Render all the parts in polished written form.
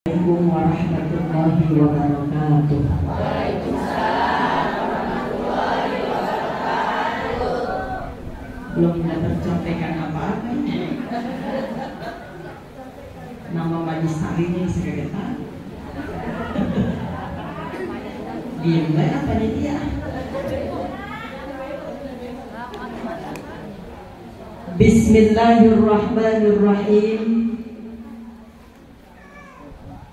Assalamualaikum warahmatullahi wabarakatuh. Belum dapat contekan apa-apa. Nama majlis taklimnya saya tahu. Diam apa nih dia? Bismillahirrahmanirrahim.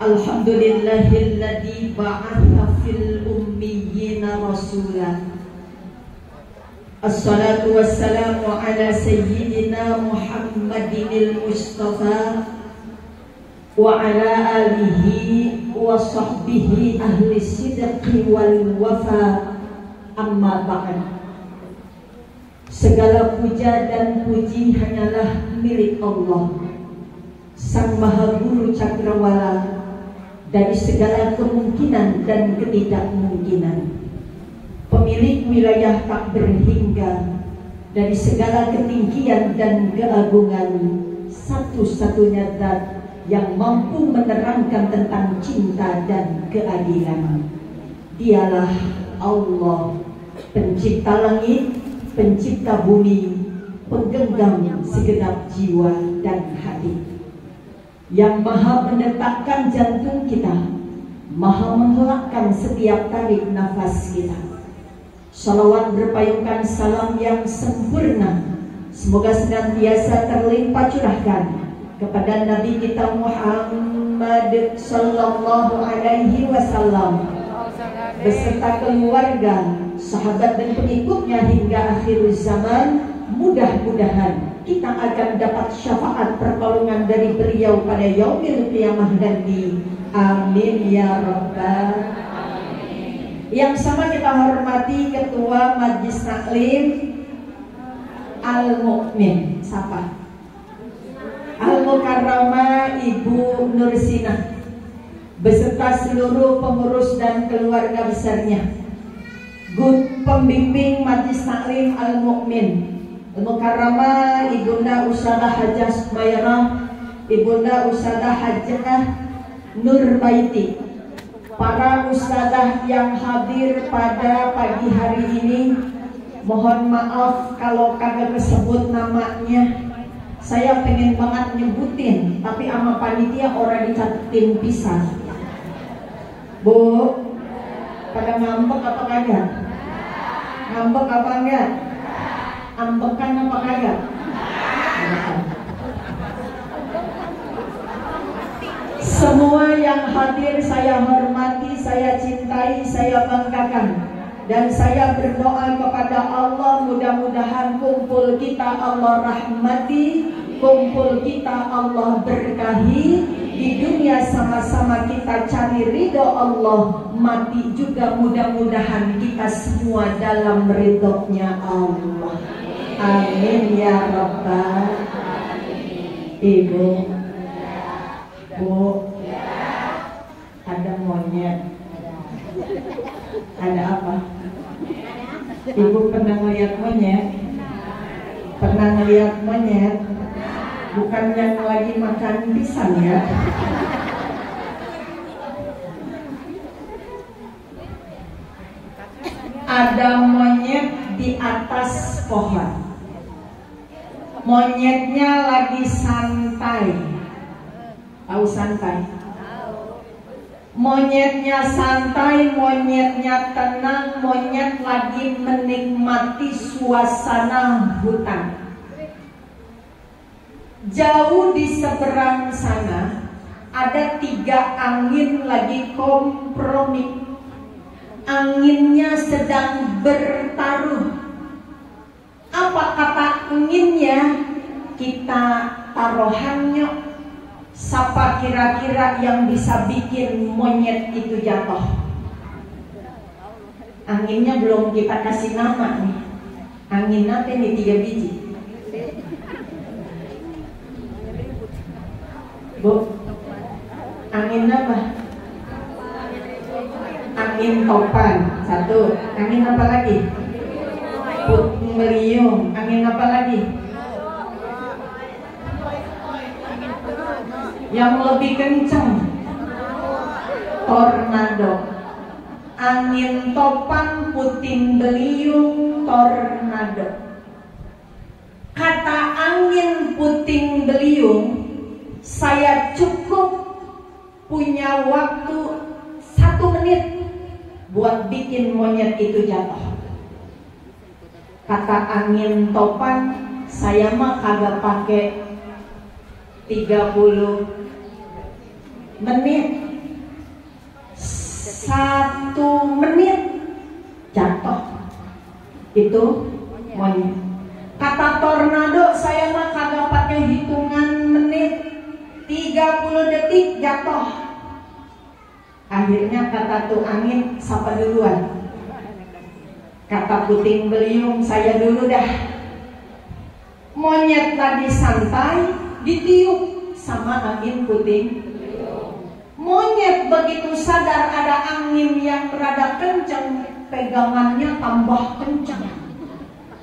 Alhamdulillahilladzi ba'atha fil ummiyina rasulan. Assalatu wassalamu ala sayyidina Muhammadinil Mustafa wa ala alihi wa sahbihi ahli sidqi wal wafa. Amma ba'd. Segala puja dan puji hanyalah milik Allah, Sang Maha Guru Cakrawala, dari segala kemungkinan dan ketidakmungkinan, pemilik wilayah tak berhingga, dari segala ketinggian dan keagungan, satu-satunya zat yang mampu menerangkan tentang cinta dan keadilan. Dialah Allah, pencipta langit, pencipta bumi, penggenggam segenap jiwa dan hati, yang maha mendetakkan jantung kita, maha menghelakkan setiap tarik nafas kita. Salawat berpayungkan salam yang sempurna semoga senantiasa terlimpah curahkan kepada Nabi kita Muhammad sallallahu alaihi wasallam beserta keluarga, sahabat dan pengikutnya hingga akhir zaman. Mudah-mudahan kita akan dapat syafaat pertolongan dari beliau pada yaumil qiyamah nanti. Amin ya rabbal alamin. Yang sama kita hormati Ketua Majlis Taklim Al-Mu'min, siapa? Al-Mukarramah Ibu Nursinah beserta seluruh pengurus dan keluarga besarnya, pembimbing Majlis Taklim Al-Mu'min, Al-Mukarramah Ibunda Ustadzah Hajah Sumairah, Ibunda Ustadzah Hajah Nurbaiti, para ustadzah yang hadir pada pagi hari ini. Mohon maaf kalau kagak kesebut namanya. Saya pengen banget nyebutin, tapi sama panitia orang dicatetin pisah. Bu, pada ngambek apa kagak? Ngambek apa enggak? Ambekan apa kagak? Semua yang hadir saya hormati, saya cintai, saya banggakan, dan saya berdoa kepada Allah mudah-mudahan kumpul kita Allah rahmati, kumpul kita Allah berkahi, di dunia sama-sama kita cari ridho Allah, mati juga mudah-mudahan kita semua dalam ridhonya Allah. Amin ya rabbal alamin. Ibu, Bu, ada monyet. Ada apa? Ibu pernah ngeliat monyet? Pernah ngeliat monyet? Bukan yang lagi makan pisang ya. Ada monyet di atas pohon. Monyetnya lagi santai. Tahu santai? Monyetnya santai, monyetnya tenang, monyet lagi menikmati suasana hutan. Jauh di seberang sana ada 3 angin lagi kompromi. Anginnya sedang bertaruh. Apa kata anginnya? Kita taruhannya. Siapa kira-kira yang bisa bikin monyet itu jatuh? Anginnya belum kita kasih nama nih. Angin apa nih? 3 biji. Bu, angin apa? Angin topan 1. Angin apa lagi? Puting beliung. Angin apa lagi? Yang lebih kencang. tornado. Angin topan, puting beliung, tornado. Kata angin puting beliung, saya cukup punya waktu 1 menit buat bikin monyet itu jatuh. Kata angin topan, saya mah kagak pakai 30 menit, 1 menit jatuh itu monyet. Kata tornado, saya mah kagak pakai hitungan menit, 30 detik jatuh. Akhirnya kata tuh angin, siapa duluan? Kata puting beliung, saya dulu dah. Monyet tadi santai, ditiup sama angin puting beliung. Monyet begitu sadar ada angin yang rada kenceng, pegangannya tambah kenceng.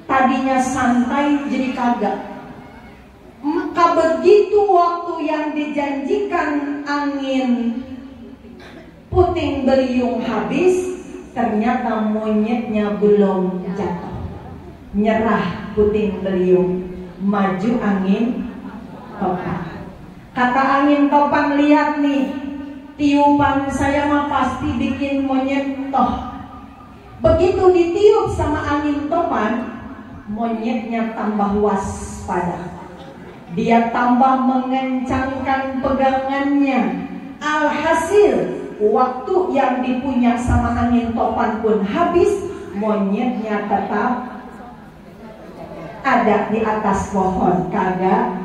Tadinya santai jadi kagak. Maka begitu waktu yang dijanjikan angin puting beliung habis, ternyata monyetnya belum jatuh. Nyerah puting beliung, maju angin topan. Kata angin topan, lihat nih, tiupan saya mah pasti bikin monyet toh. Begitu ditiup sama angin topan, monyetnya tambah waspada. Dia tambah mengencangkan pegangannya. Alhasil waktu yang dipunya sama angin topan pun habis, monyetnya tetap ada di atas pohon, kagak.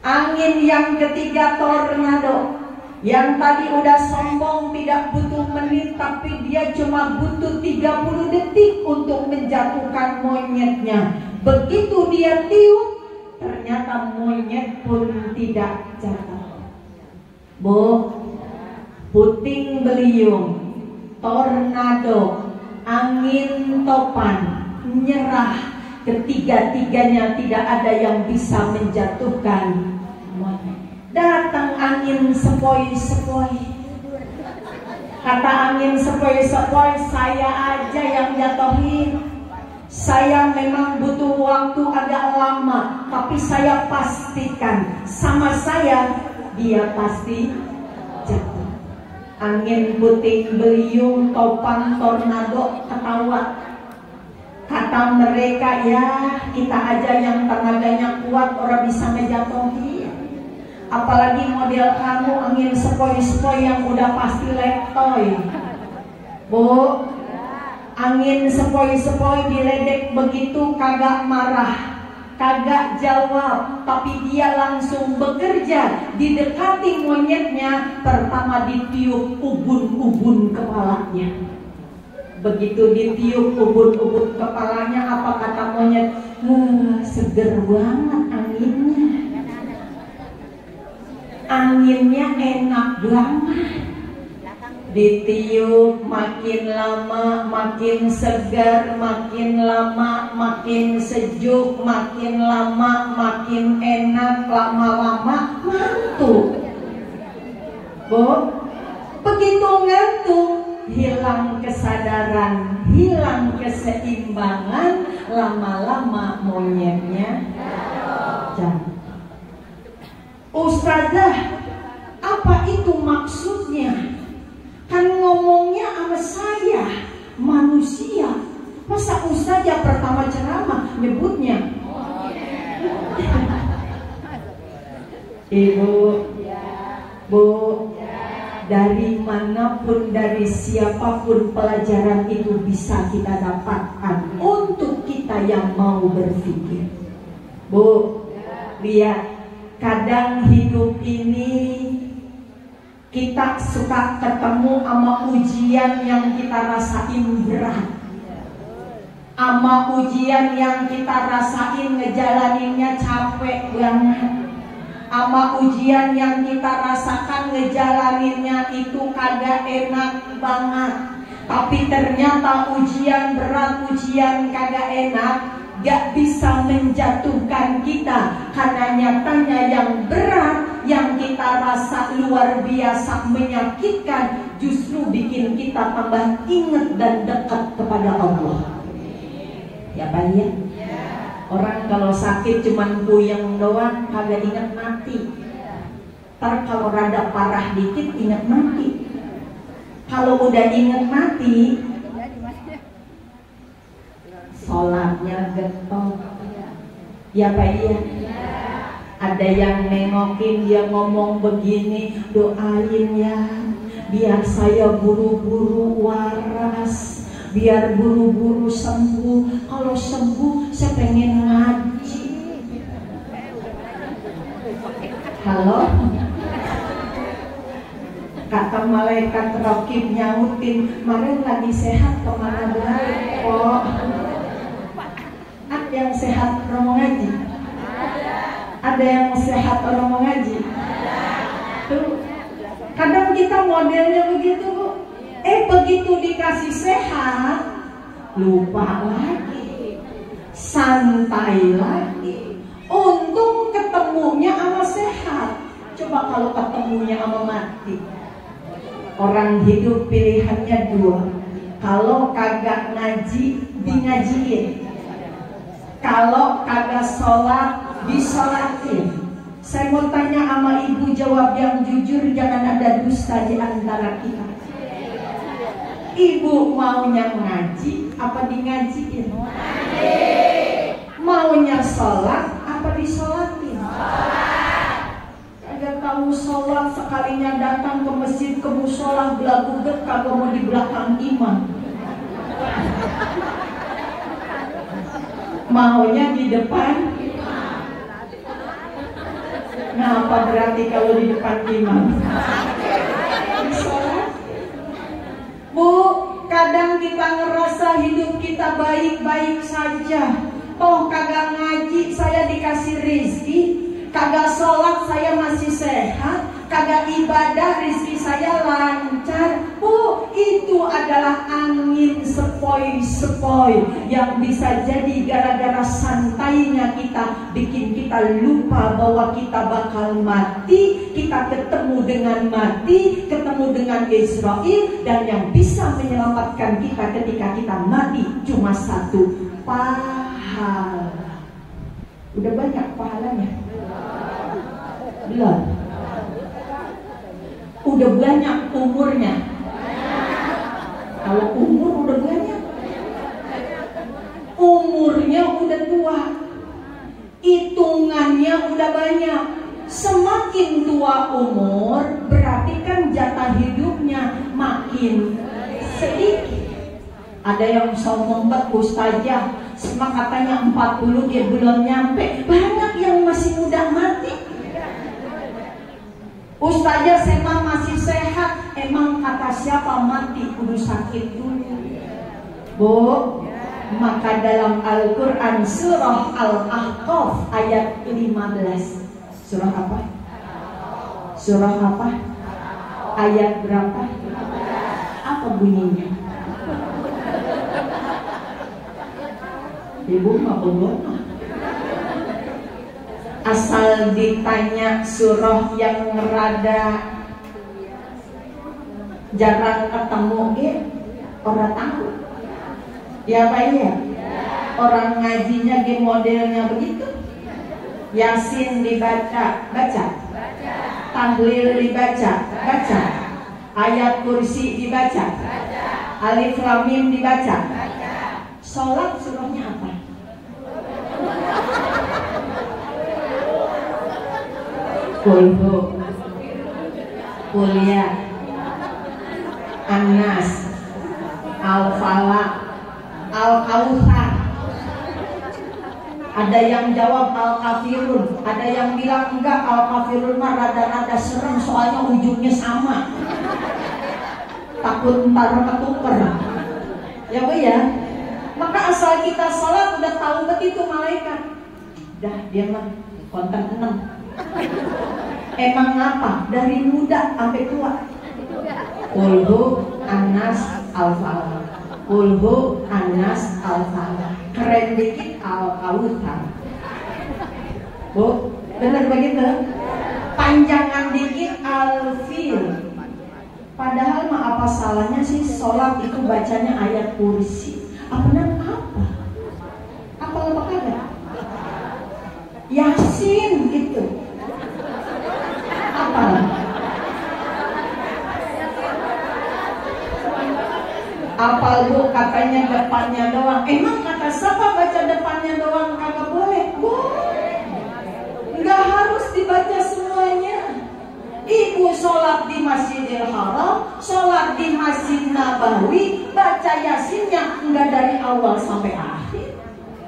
Angin yang ketiga, tornado. Yang tadi udah sombong tidak butuh menit, tapi dia cuma butuh 30 detik untuk menjatuhkan monyetnya. Begitu dia tiup, ternyata monyet pun tidak jatuh. Bu, puting beliung, tornado, angin topan, nyerah, ketiga-tiganya tidak ada yang bisa menjatuhkan monyet. Datang angin sepoi-sepoi. Kata angin sepoi-sepoi, saya aja yang jatuhin. Saya memang butuh waktu agak lama, tapi saya pastikan sama saya dia pasti jatuh. Angin puting beliung, topan, tornado ketawa. Kata mereka, ya kita aja yang tenaganya kuat orang bisa ngejatuhin. Apalagi model kamu angin sepoi-sepoi yang udah pasti letoy. Bu, angin sepoi-sepoi diledek begitu kagak marah, kagak jawab, tapi dia langsung bekerja. Didekati monyetnya, pertama ditiup ubun-ubun kepalanya. Begitu ditiup ubun-ubun kepalanya, apa kata monyet? Wah, seger banget anginnya. Anginnya enak banget. Ditiup makin lama makin segar, makin lama makin sejuk, makin lama makin enak, lama-lama ngantuk. Bu, begitu ngantuk, hilang kesadaran, hilang keseimbangan, lama-lama monyetnya jatuh. Ustazah, apa itu maksudnya? Kan ngomongnya sama saya, manusia. Masa ustazah pertama ceramah nyebutnya Ibu, Bu, dari manapun, dari siapapun pelajaran itu bisa kita dapatkan untuk kita yang mau berpikir. Bu, lihat, kadang hidup ini kita suka ketemu sama ujian yang kita rasain berat, sama ujian yang kita rasain ngejalaninnya capek banget, sama ujian yang kita rasakan ngejalaninnya itu kagak enak banget. Tapi ternyata ujian berat, ujian kagak enak gak bisa menjatuhkan kita, karena nyatanya yang berat yang kita rasa luar biasa menyakitkan justru bikin kita tambah ingat dan dekat kepada Allah. Ya Pak ya? Orang kalau sakit cuman puyeng doang, kagak ingat mati. Ntar kalau rada parah dikit ingat mati. Kalau udah ingat mati, sholatnya getol. Ya Pak ya? Ada yang nengokin dia ngomong begini, doain ya, biar saya buru-buru waras, biar buru-buru sembuh. Kalau sembuh saya pengen ngaji. Halo? Kata malaikat Raqib nyautin, kemarin lagi sehat kemana baik kok. Ada yang sehat orang mau ngaji? Ada yang sehat orang mau ngaji? Tuh. Kadang kita modelnya begitu Bu. Begitu dikasih sehat, lupa lagi, santai lagi. Untung ketemunya sama sehat. Coba kalau ketemunya sama mati. Orang hidup pilihannya dua. Kalau kagak ngaji, dingajiin. Kalau kagak sholat, disolatin. Saya mau tanya sama ibu, jawab yang jujur, jangan ada dusta di antara kita. Ibu maunya ngaji apa di ngajiin? Maunya sholat apa disolatin? Kagak tahu sholat, sekalinya datang ke masjid, ke musola, belaguget, kagak mau di belakang imam. Maunya di depan. Nah, apa berarti kalau di depan imam? Bu, kadang kita ngerasa hidup kita baik-baik saja. Toh kagak ngaji saya dikasih rizki, kagak sholat saya masih sehat, kagak ibadah rizki saya lancar. Bu, itu adalah angin sepoi-sepoi yang bisa jadi gara-gara santainya kita bikin kita lupa bahwa kita bakal mati. Kita ketemu dengan mati, ketemu dengan Israel, dan yang bisa menyelamatkan kita ketika kita mati cuma satu, pahala. Udah banyak pahalanya? Belum. Udah banyak umurnya? Kalau umur udah banyak, umurnya udah tua, hitungannya udah banyak. Semakin tua umur, berarti kan jatah hidupnya makin sedikit. Ada yang sombong banget, ustazah, semua katanya 40 dia belum nyampe. Banyak yang masih muda mati. Ustazah memang masih sehat. Emang kata siapa mati kudu sakit dulu? Bu, maka dalam Al-Quran surah Al-Ahqaf ayat 15. Surah apa? Surah apa? Ayat berapa? Apa bunyinya? Ibu mah bodoh. Asal ditanya surah yang rada jarang ketemu orang tahu. Ya Pak ya? Orang ngajinya di modelnya begitu. Yasin dibaca, baca. Tahlil dibaca, baca. Ayat kursi dibaca, Alif Lam Mim dibaca. Sholat surahnya apa? Kulhu, Kuliah, An-Nas, Al-Falaq, Al-Kautsar. Ada yang jawab Al-Kafirun, ada yang bilang enggak, Al-Kafirun mah rada-rada serem soalnya ujungnya sama. Takut ntar ketuker. Ya Bu ya. Maka asal kita sholat udah tahu begitu malaikat. Dah dia mah konten 6. Emang apa? Dari muda sampai tua. Kulhu, An-Nas, Al-Falaq. Kulhu, An-Nas, Al-Falaq. Keren dikit Al-Kautsar. Bu, benar begitu? kepanjangan dikit alfil. Padahal mah apa salahnya sih sholat itu bacanya ayat kursi? Apa? Apa kagak? Yasin gitu. Apa? Apal bu, katanya depannya doang. Emang kata siapa baca depannya doang kagak boleh? Boleh. Nggak harus dibaca semuanya. Ibu sholat di Masjidil Haram, sholat di Masjid Nabawi, baca Yasinnya nggak dari awal sampai akhir,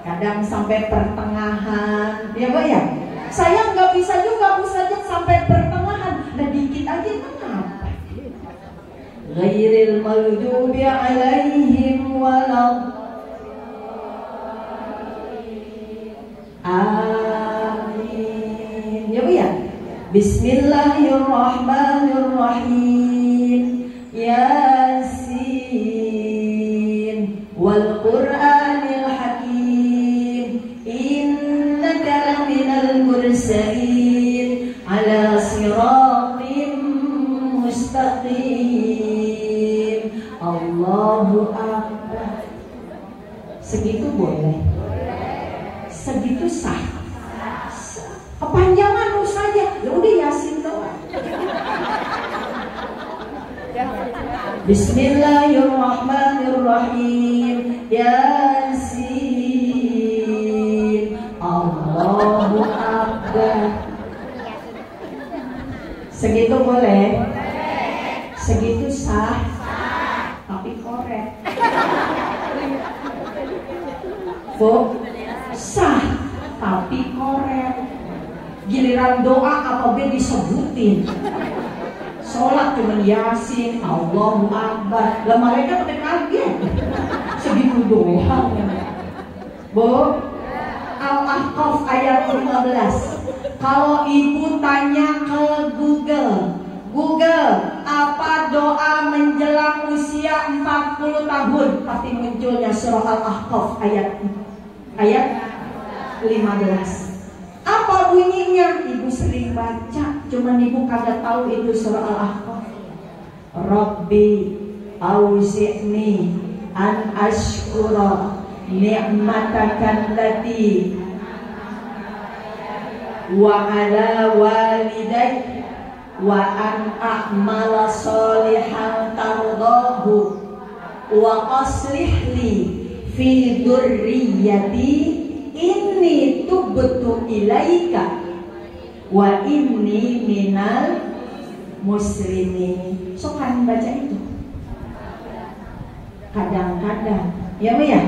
kadang sampai pertengahan, ya Bu ya. Saya nggak bisa juga Ustazah sampai pertengahan, nah dikit aja kenapa? Ghairil maghdubi alaihim walad. Amin. Ya Bu ya. Bismillahirrahmanirrahim. Yasin wal Qur'anil hakim. Innaka laminal mursalin ala siratim mustaqim. Allahu akbar. Segitu boleh? Segitu sah? Kepanjangan saja, ya udah Yasin doang. Bismillahirrahmanirrahim. Yasin. Allahu akbar. Segitu boleh? Segitu sah? Tapi korek. Bu, sah tapi korek. Giliran doa apa disebutin. Sholat cuman Yasin, Allahu Akbar. Lah mereka pada kaget. Segitu doang. Bu, Al-Ahqaf ayat 15. Kalau ibu tanya ke Google, apa doa menjelang usia 40 tahun? Pasti munculnya surah Al-Ahqaf ayat 15. Apa bunyinya? Ibu sering baca, cuman ibu kagak tahu itu surah Al-Ahqaf. Rabbi auzi'ni an ashkura ni'mataka allati wa ala walidayya wa an a'mala sholihan tardahu wa aslih li fi dzurriyyati inni tubtu ilaika wa inni minal muslimin. So kan baca itu kadang-kadang, ya Bu ya.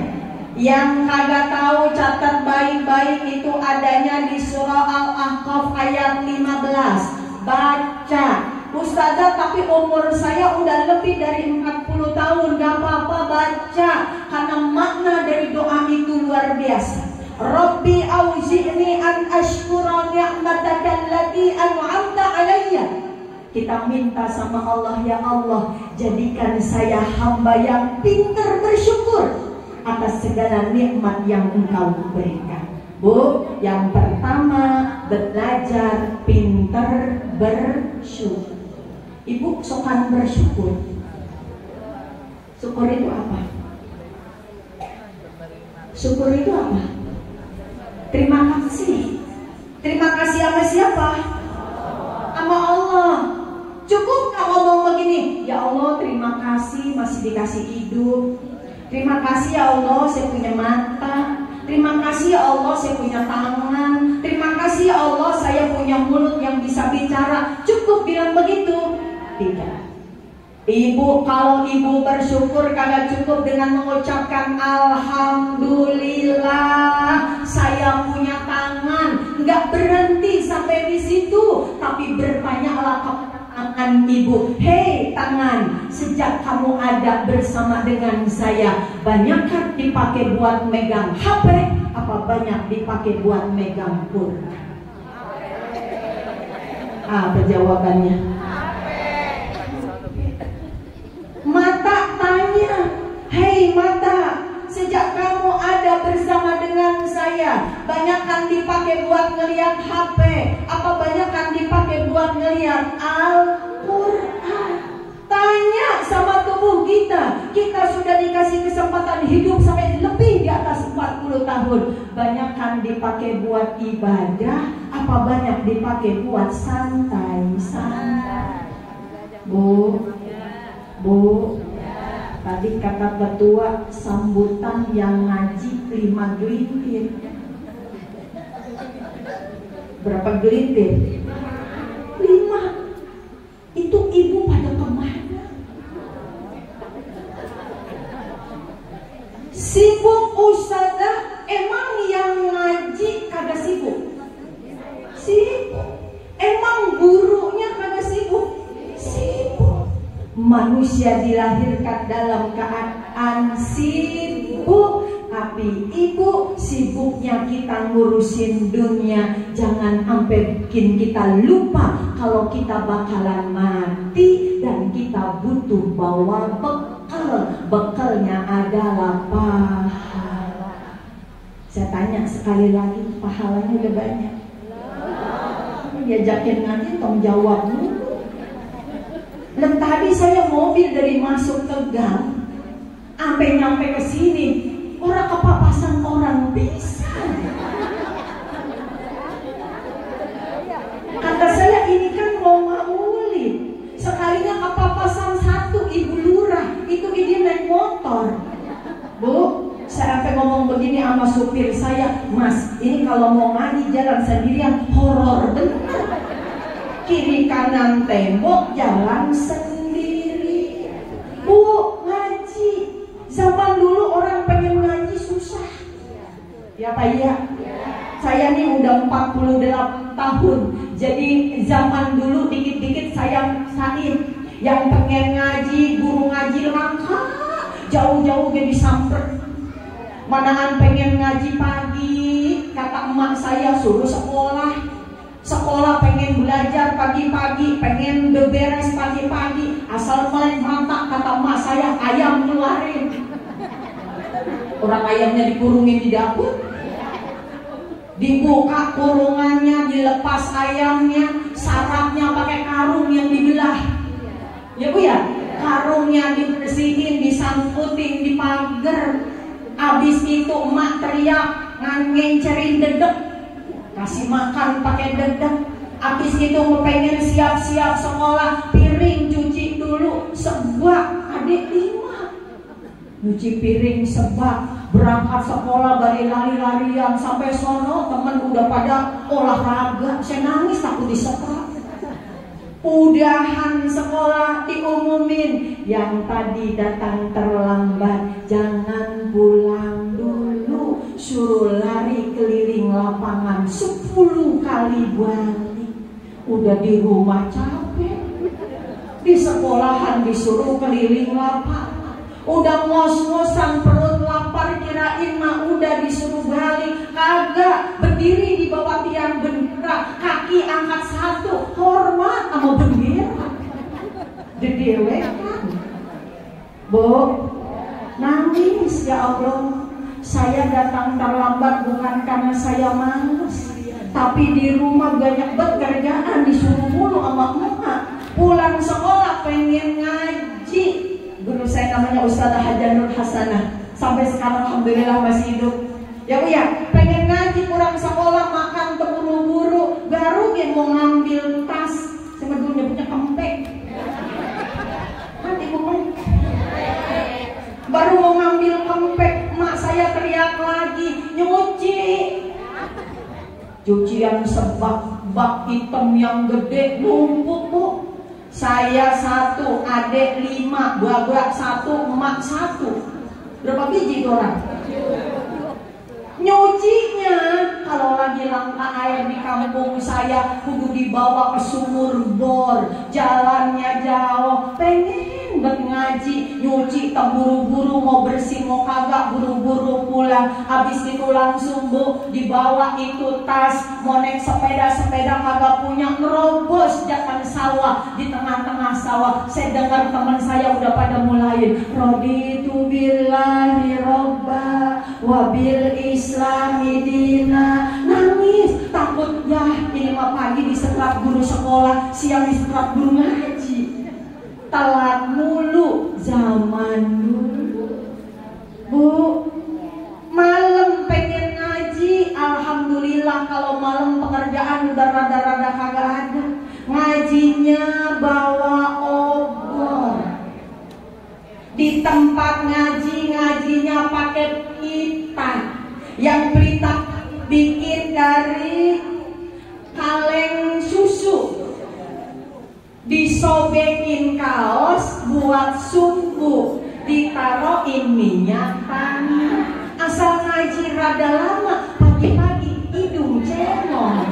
Yang kagak tahu catat baik-baik, itu adanya di surah Al-Ahqaf ayat 15. Baca. Ustazah, tapi umur saya udah lebih dari 40 tahun. Gak apa-apa baca, karena makna dari doa itu luar biasa. Rabbi auzi'ni an ashkura ni'mataka allati an'amta alayya. Kita minta sama Allah, ya Allah, jadikan saya hamba yang pintar bersyukur atas segala nikmat yang Engkau berikan. Bu, yang pertama belajar pintar bersyukur. Ibu sokan bersyukur. Syukur itu apa? Syukur itu apa? Terima kasih. Terima kasih sama siapa? Sama Allah. Cukup gak ngomong begini, ya Allah terima kasih masih dikasih hidup. Terima kasih ya Allah saya punya mata. Terima kasih ya Allah saya punya tangan. Terima kasih ya Allah saya punya mulut yang bisa bicara. Cukup bilang begitu? Tidak. Ibu, kalau ibu bersyukur kagak cukup dengan mengucapkan alhamdulillah saya punya tangan, nggak berhenti sampai di situ, tapi bertanyalah kepada tangan ibu, hei tangan, sejak kamu ada bersama dengan saya, banyakkah dipakai buat megang HP, apa banyak dipakai buat megang Quran? Apa jawabannya? Mata tanya, hei mata, sejak kamu ada bersama dengan saya, banyakkan dipakai buat ngeliat HP, apa banyakkan dipakai buat hidup sampai lebih di atas 40 tahun. Banyak kan dipakai buat ibadah, apa banyak dipakai buat santai-santai? Bu, tadi kata ketua sambutan yang ngaji 5 gelintir. Berapa gelintir? 5. Itu ibu pada kemana? Sibuk ustazah, emang yang ngaji kagak sibuk? Sibuk. Emang gurunya kagak sibuk? Sibuk. Manusia dilahirkan dalam keadaan sibuk, tapi ibu sibuknya kita ngurusin dunia. Jangan sampai bikin kita lupa kalau kita bakalan mati dan kita butuh bawa bekal. Bekalnya adalah pahala. Saya tanya sekali lagi, pahalanya udah banyak? Diajakin ngaji tong jawab dulu. Dan tadi saya mobil dari masuk ke gang sampai nyampe ke sini, orang kepapasan orang bisa. Kata saya ini kan mau maulid, sekalinya kepapasan satu ibu lurah, itu dia naik motor. Bu, saya sampai ngomong begini sama supir saya, Mas, ini kalau mau ngaji jalan sendirian horor bener. Kiri kanan tembok, jalan sendiri. Bu, ngaji. Zaman dulu orang pengen ngaji susah. Ya Pak ya? Saya nih udah 48 tahun. Jadi zaman dulu dikit-dikit saya sain. Yang pengen ngaji, guru ngaji langka. Jauh-jauh gak disamper. Manaan pengen ngaji pagi, kata emak saya suruh sekolah. Sekolah pengen belajar pagi-pagi, pengen beberes pagi-pagi, asal melek mata, kata emak saya, ayam keluarin. Orang ayamnya dikurungin di dapur, dibuka kurungannya, dilepas ayamnya, sarapnya pakai karung yang dibelah. Ya Bu ya, karungnya dibersihin, disangkutin di pagar. Abis itu emak teriak, ngencerin dedek, kasih makan pakai dedek. Abis itu pengen siap-siap sekolah, piring cuci dulu sebak, adik 5 nyuci piring sebak, berangkat sekolah bari lari-larian sampai sono temen udah pada olahraga. Saya nangis takut disekap. Udahan sekolah diumumin, yang tadi datang terlambat jangan pulang dulu, suruh lari keliling lapangan 10 kali balik. Udah di rumah capek, di sekolahan disuruh keliling lapangan, udah ngos-ngosan perut lapar, kirain mah udah disuruh balik. Kagak, berdiri di bawah tiang bendera, kaki angkat 1, hormat sama bendera. Dedewekan. Bu, nangis, ya Allah. Saya datang terlambat bukan karena saya malas, tapi di rumah banyak banget kerjaan, disuruh mulu sama emak. Pulang sekolah pengen ngaji. Guru saya namanya Ustazah Hajanur Hasanah, sampai sekarang alhamdulillah masih hidup. Ya Bu ya, pengen ngaji, pulang sekolah makan terburu-buru, baru dia mau ngambil tas, sama dulu nyebutnya kempek. Nanti baru mau ngambil kempek, mak saya teriak lagi, nyuci. Cucian sebak, bak hitam yang gede, numpuk Bu. Saya 1, adik 5, babak 1, emak 1. Berapa biji orang? Nyucinya kalau lagi langka air di kampung saya kudu dibawa ke sumur bor, jalannya jauh. Pengen banget ngaji, nyuci tak buru-buru, mau bersih mau kagak buru-buru pulang. Habis itu langsung Bu dibawa itu tas, mau naik sepeda kagak punya, ngerobos jalan sawah. Di tengah-tengah sawah saya dengar teman saya udah pada mulai raditu billahi robba wabil islami dina. Nangis takut ya ini mah pagi disetrap guru sekolah, siang disetrap guru ngaji. Telat mulu zaman dulu Bu. disobekin kaos buat sumbu, ditaruhin minyak tanah. Asal ngaji rada lama, pagi-pagi hidung cemong.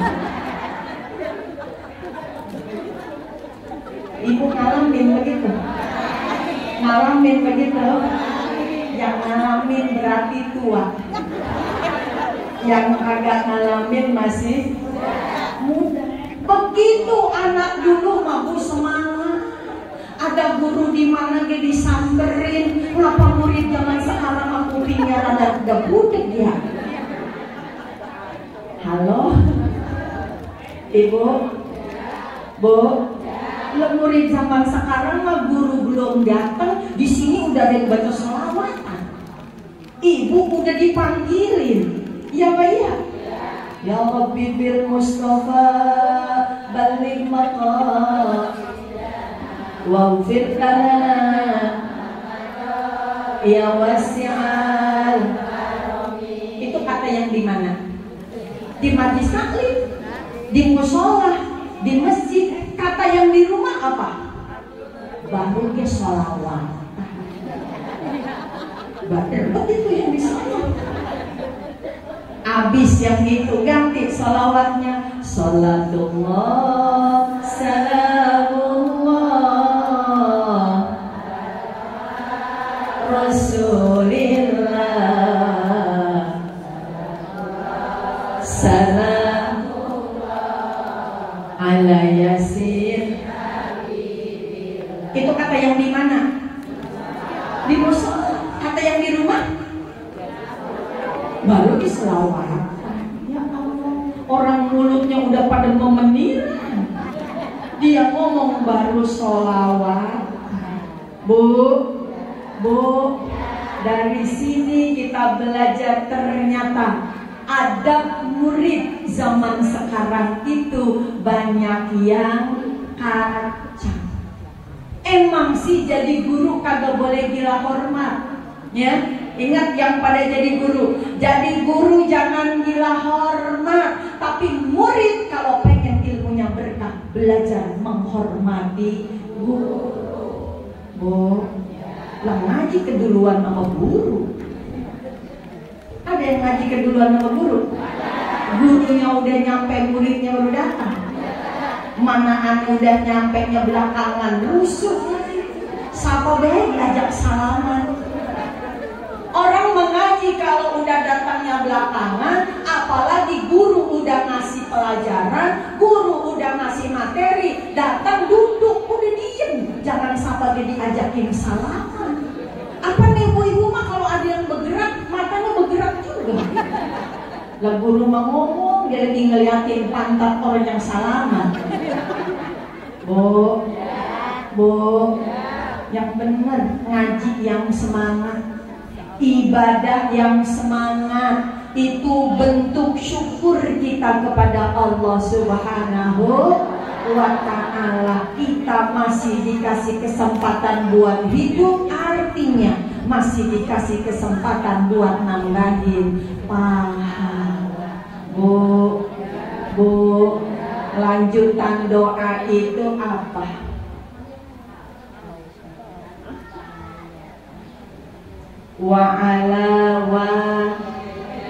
Ibu ngalamin begitu? Ngalamin begitu? Yang ngalamin berarti tua. Yang agak ngalamin masih muda. Begitu anak dulu mah semangat. Ada guru di mana dia disamperin. Kenapa murid zaman sekarang aku kupingnya rada budek ya? Halo, Ibu, Bu, murid zaman sekarang mah guru belum datang, di sini udah ada yang baca sholawatan. Ibu udah dipanggilin, ya Pak ya? Ya Rabbi bil Mustafa balik maqam waghfir lana ya wasi'al. Itu kata yang di mana? Di majlis taklim, di mushola, di masjid. Kata yang di rumah apa? Baru ke sholawat. Begitu yang di sana. Abis yang itu ganti sholawatnya. Salatullah salamullah Rasulillah salamullah ala yasin. Itu kata yang di mana? Di musola. Kata yang di rumah baru di selawat. Ya Allah, orang mulutnya udah pada memeniran, dia ngomong baru sholawat. Bu, dari sini kita belajar ternyata adab murid zaman sekarang itu banyak yang kacau. Emang sih jadi guru kagak boleh gila hormat, ya. Ingat yang pada jadi guru. Jadi guru jangan gila hormat, tapi murid kalau pengen ilmunya berkah, belajar menghormati guru. Bu, lah ngaji keduluan sama guru. Ada yang ngaji keduluan sama guru? Gurunya udah nyampe, muridnya baru datang. Mana udah nyampe nya belakangan, rusuh. Sapa bae diajak salaman. Orang mengaji kalau udah datangnya belakangan, apalagi guru udah ngasih pelajaran, guru udah ngasih materi, datang duduk udah diem, jangan sampai diajakin salaman. Apa nih ibu-ibu mah kalau ada yang bergerak, matanya bergerak juga. Lah guru mah ngomong, dia lagi ngeliatin pantat orang yang salaman. Bu, yang bener ngaji yang semangat. Ibadah yang semangat itu bentuk syukur kita kepada Allah Subhanahu wa ta'ala. Kita masih dikasih kesempatan buat hidup, artinya masih dikasih kesempatan buat nambahin pahala. Bu, lanjutan doa itu apa? Wa ala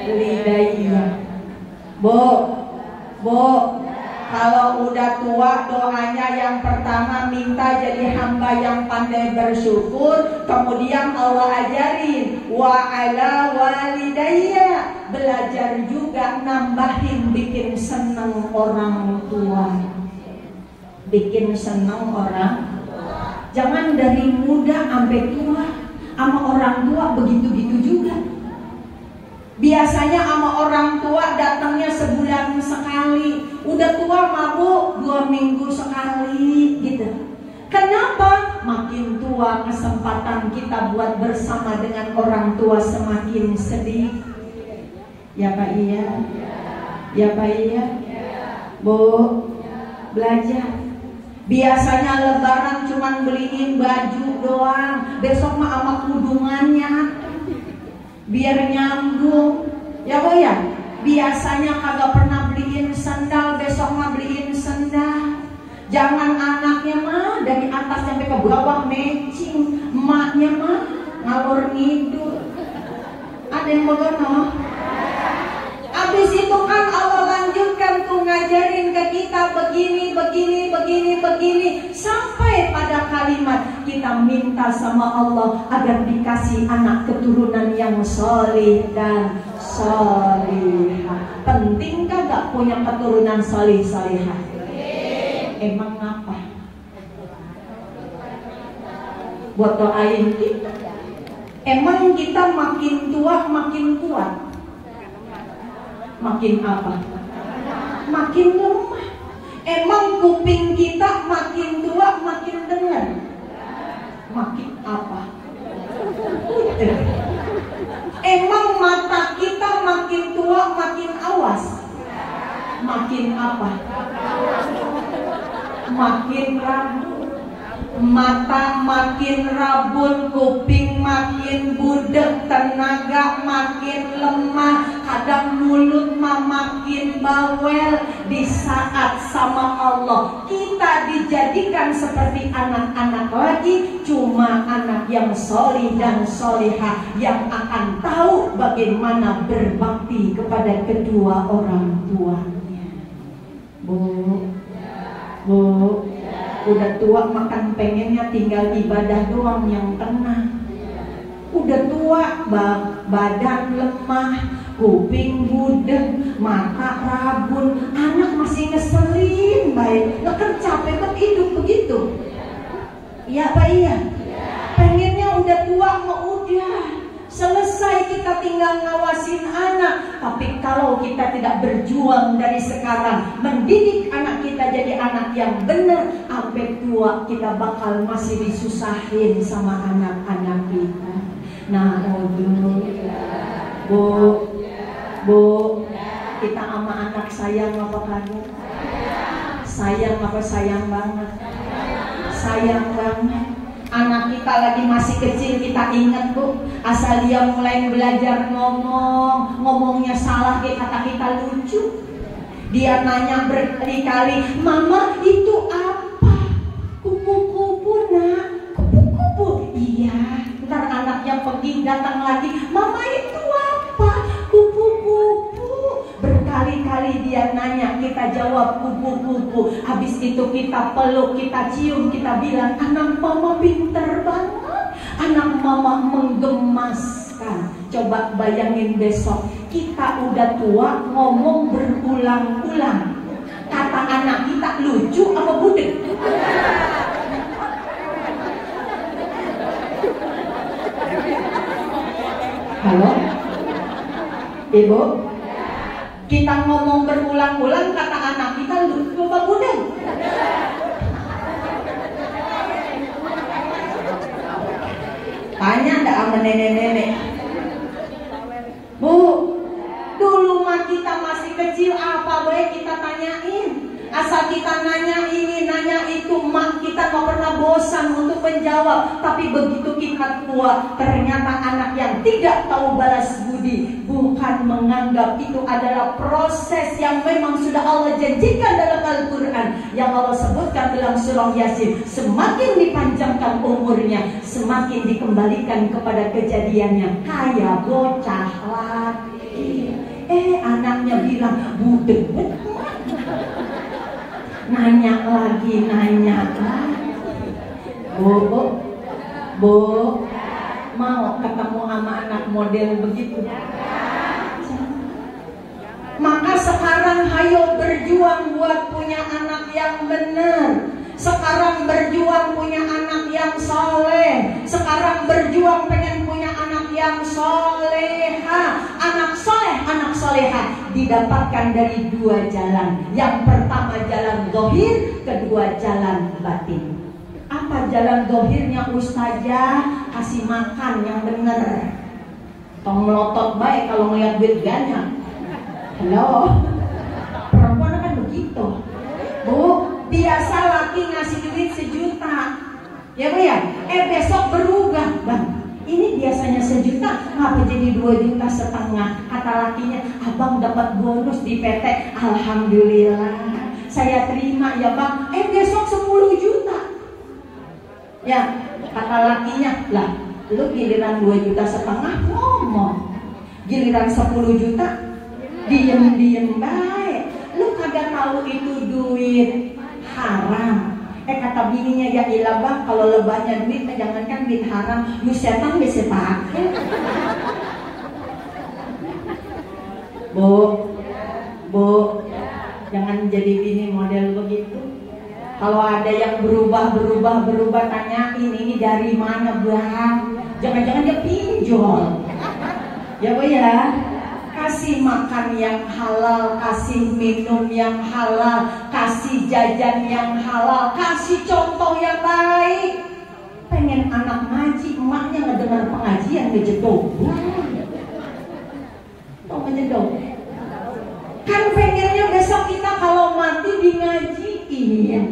walidayya. Bu, kalau udah tua doanya yang pertama minta jadi hamba yang pandai bersyukur. Kemudian Allah ajarin wa ala walidayya, belajar juga nambahin bikin seneng orang tua. Bikin seneng orang. Jangan dari muda sampai tua. Sama orang tua begitu-gitu juga. Biasanya sama orang tua datangnya sebulan sekali. Udah tua mabuk 2 minggu sekali gitu. Kenapa? Makin tua kesempatan kita buat bersama dengan orang tua semakin sedih. Ya Pak iya. Ya Pak iya. Bu, belajar. Biasanya lebaran cuman beliin baju doang, besok mah sama kudungannya biar nyambung. Ya Bu ya. Biasanya kagak pernah beliin sandal, besok mah beliin sandal. Jangan anaknya mah dari atas sampai ke bawah matching, emaknya mah ngalor ngidul. Ada yang begono? Habis itu kan Allah lanjutkan tuh ngajarin ke kita begini sampai pada kalimat kita minta sama Allah agar dikasih anak keturunan yang soleh dan solihah. Penting kagak punya keturunan soleh solihah? Emang apa? Buat doain kita. Emang kita makin tua makin kuat? Makin apa? Makin lemah. Emang kuping kita makin tua makin dengar? Makin apa? Emang mata kita makin tua makin awas? Makin apa? Makin rabun. Mata makin rabun, kuping makin budek, tenaga makin lemah, kadang mulut makin bawel. Di saat sama Allah kita dijadikan seperti anak-anak lagi, cuma anak yang solih dan solihah yang akan tahu bagaimana berbakti kepada kedua orang tuanya. Bu, udah tua makan pengennya tinggal ibadah doang yang tenang. Udah tua badan lemah, kuping budek, mata rabun, anak masih ngeselin baik. Lo kan capek kan hidup begitu. Iya apa iya? Pengennya udah tua mau udah selesai, kita tinggal ngawasin anak. Tapi kalau kita tidak berjuang dari sekarang mendidik anak kita jadi anak yang benar, sampai tua kita bakal masih disusahin sama anak-anak kita. Nah, Bu, kita sama anak sayang apa kagak? Sayang apa sayang banget? Sayang banget. Anak kita lagi masih kecil kita ingat Bu, asal dia mulai belajar ngomongnya salah kata kita lucu. Dia nanya berkali-kali, "Mama itu apa?" "Kupu-kupu nak." "Kupu-kupu?" "Iya." Ntar anaknya pergi datang lagi, "Mama itu apa?" "Kupu-kupu." Berkali-kali dia nanya, kita jawab kupu-kupu. Habis itu kita peluk, kita cium, kita bilang, "Anak mama pinter banget, anak mama menggemaskan." Coba bayangin besok kita udah tua ngomong berulang-ulang, kata anak kita lucu apa budek? Halo Ibu, kita ngomong berulang-ulang kata anak kita lucu apa budek? Tanya ndak sama nenek-nenek. Bu, dulu mah kita masih kecil apa baik kita tanyain. Asal kita nanya ini, nanya itu, mak kita gak pernah bosan untuk menjawab. Tapi begitu kita tua, ternyata anak yang tidak tahu balas budi. Bukan menganggap itu adalah proses yang memang sudah Allah janjikan dalam Al-Quran, yang Allah sebutkan dalam surah Yasin. Semakin dipanjangkan umurnya, semakin dikembalikan kepada kejadiannya. Kayak bocah lagi. Anaknya bilang, "Budek." Nanya lagi. Bu, mau ketemu sama anak model begitu? Maka sekarang hayo berjuang buat punya anak yang benar. Sekarang berjuang punya anak yang soleh. Sekarang berjuang pengen punya anak yang soleha. Anak soleh, anak soleha didapatkan dari dua jalan. Yang pertama jalan zahir, kedua jalan batin. Apa jalan zahirnya Ustazah? Kasih makan yang benar. Tong melotot baik kalau ngeliat duit banyak. Halo, perempuan kan begitu. Bu, biasa laki ngasih duit 1 juta, ya Bu ya? Besok berubah, Bang. Ini biasanya 1 juta, ngapa jadi 2,5 juta? Kata lakinya, "Abang dapat bonus di PT." Alhamdulillah. saya terima ya bang. Besok 10 juta. Ya, kata lakinya, lah lu giliran 2,5 juta ngomong, giliran 10 juta diem baik. Lu kagak tahu itu duit haram. Kata bininya, ya ilah bang, kalau lebahnya duit, jangankan duit haram, lu setan bisa pakai. Bu, jangan jadi bini model begitu. Kalau ada yang berubah, tanyain ini dari mana bang? Jangan-jangan dia pinjol. Ya bu ya. Kasih makan yang halal, kasih minum yang halal, kasih jajan yang halal, kasih contoh yang baik. Pengen anak ngaji, emaknya ngedengar pengajian ngejedok. Kok ngejedok? Kan pengennya besok kita kalau mati di ngajiin.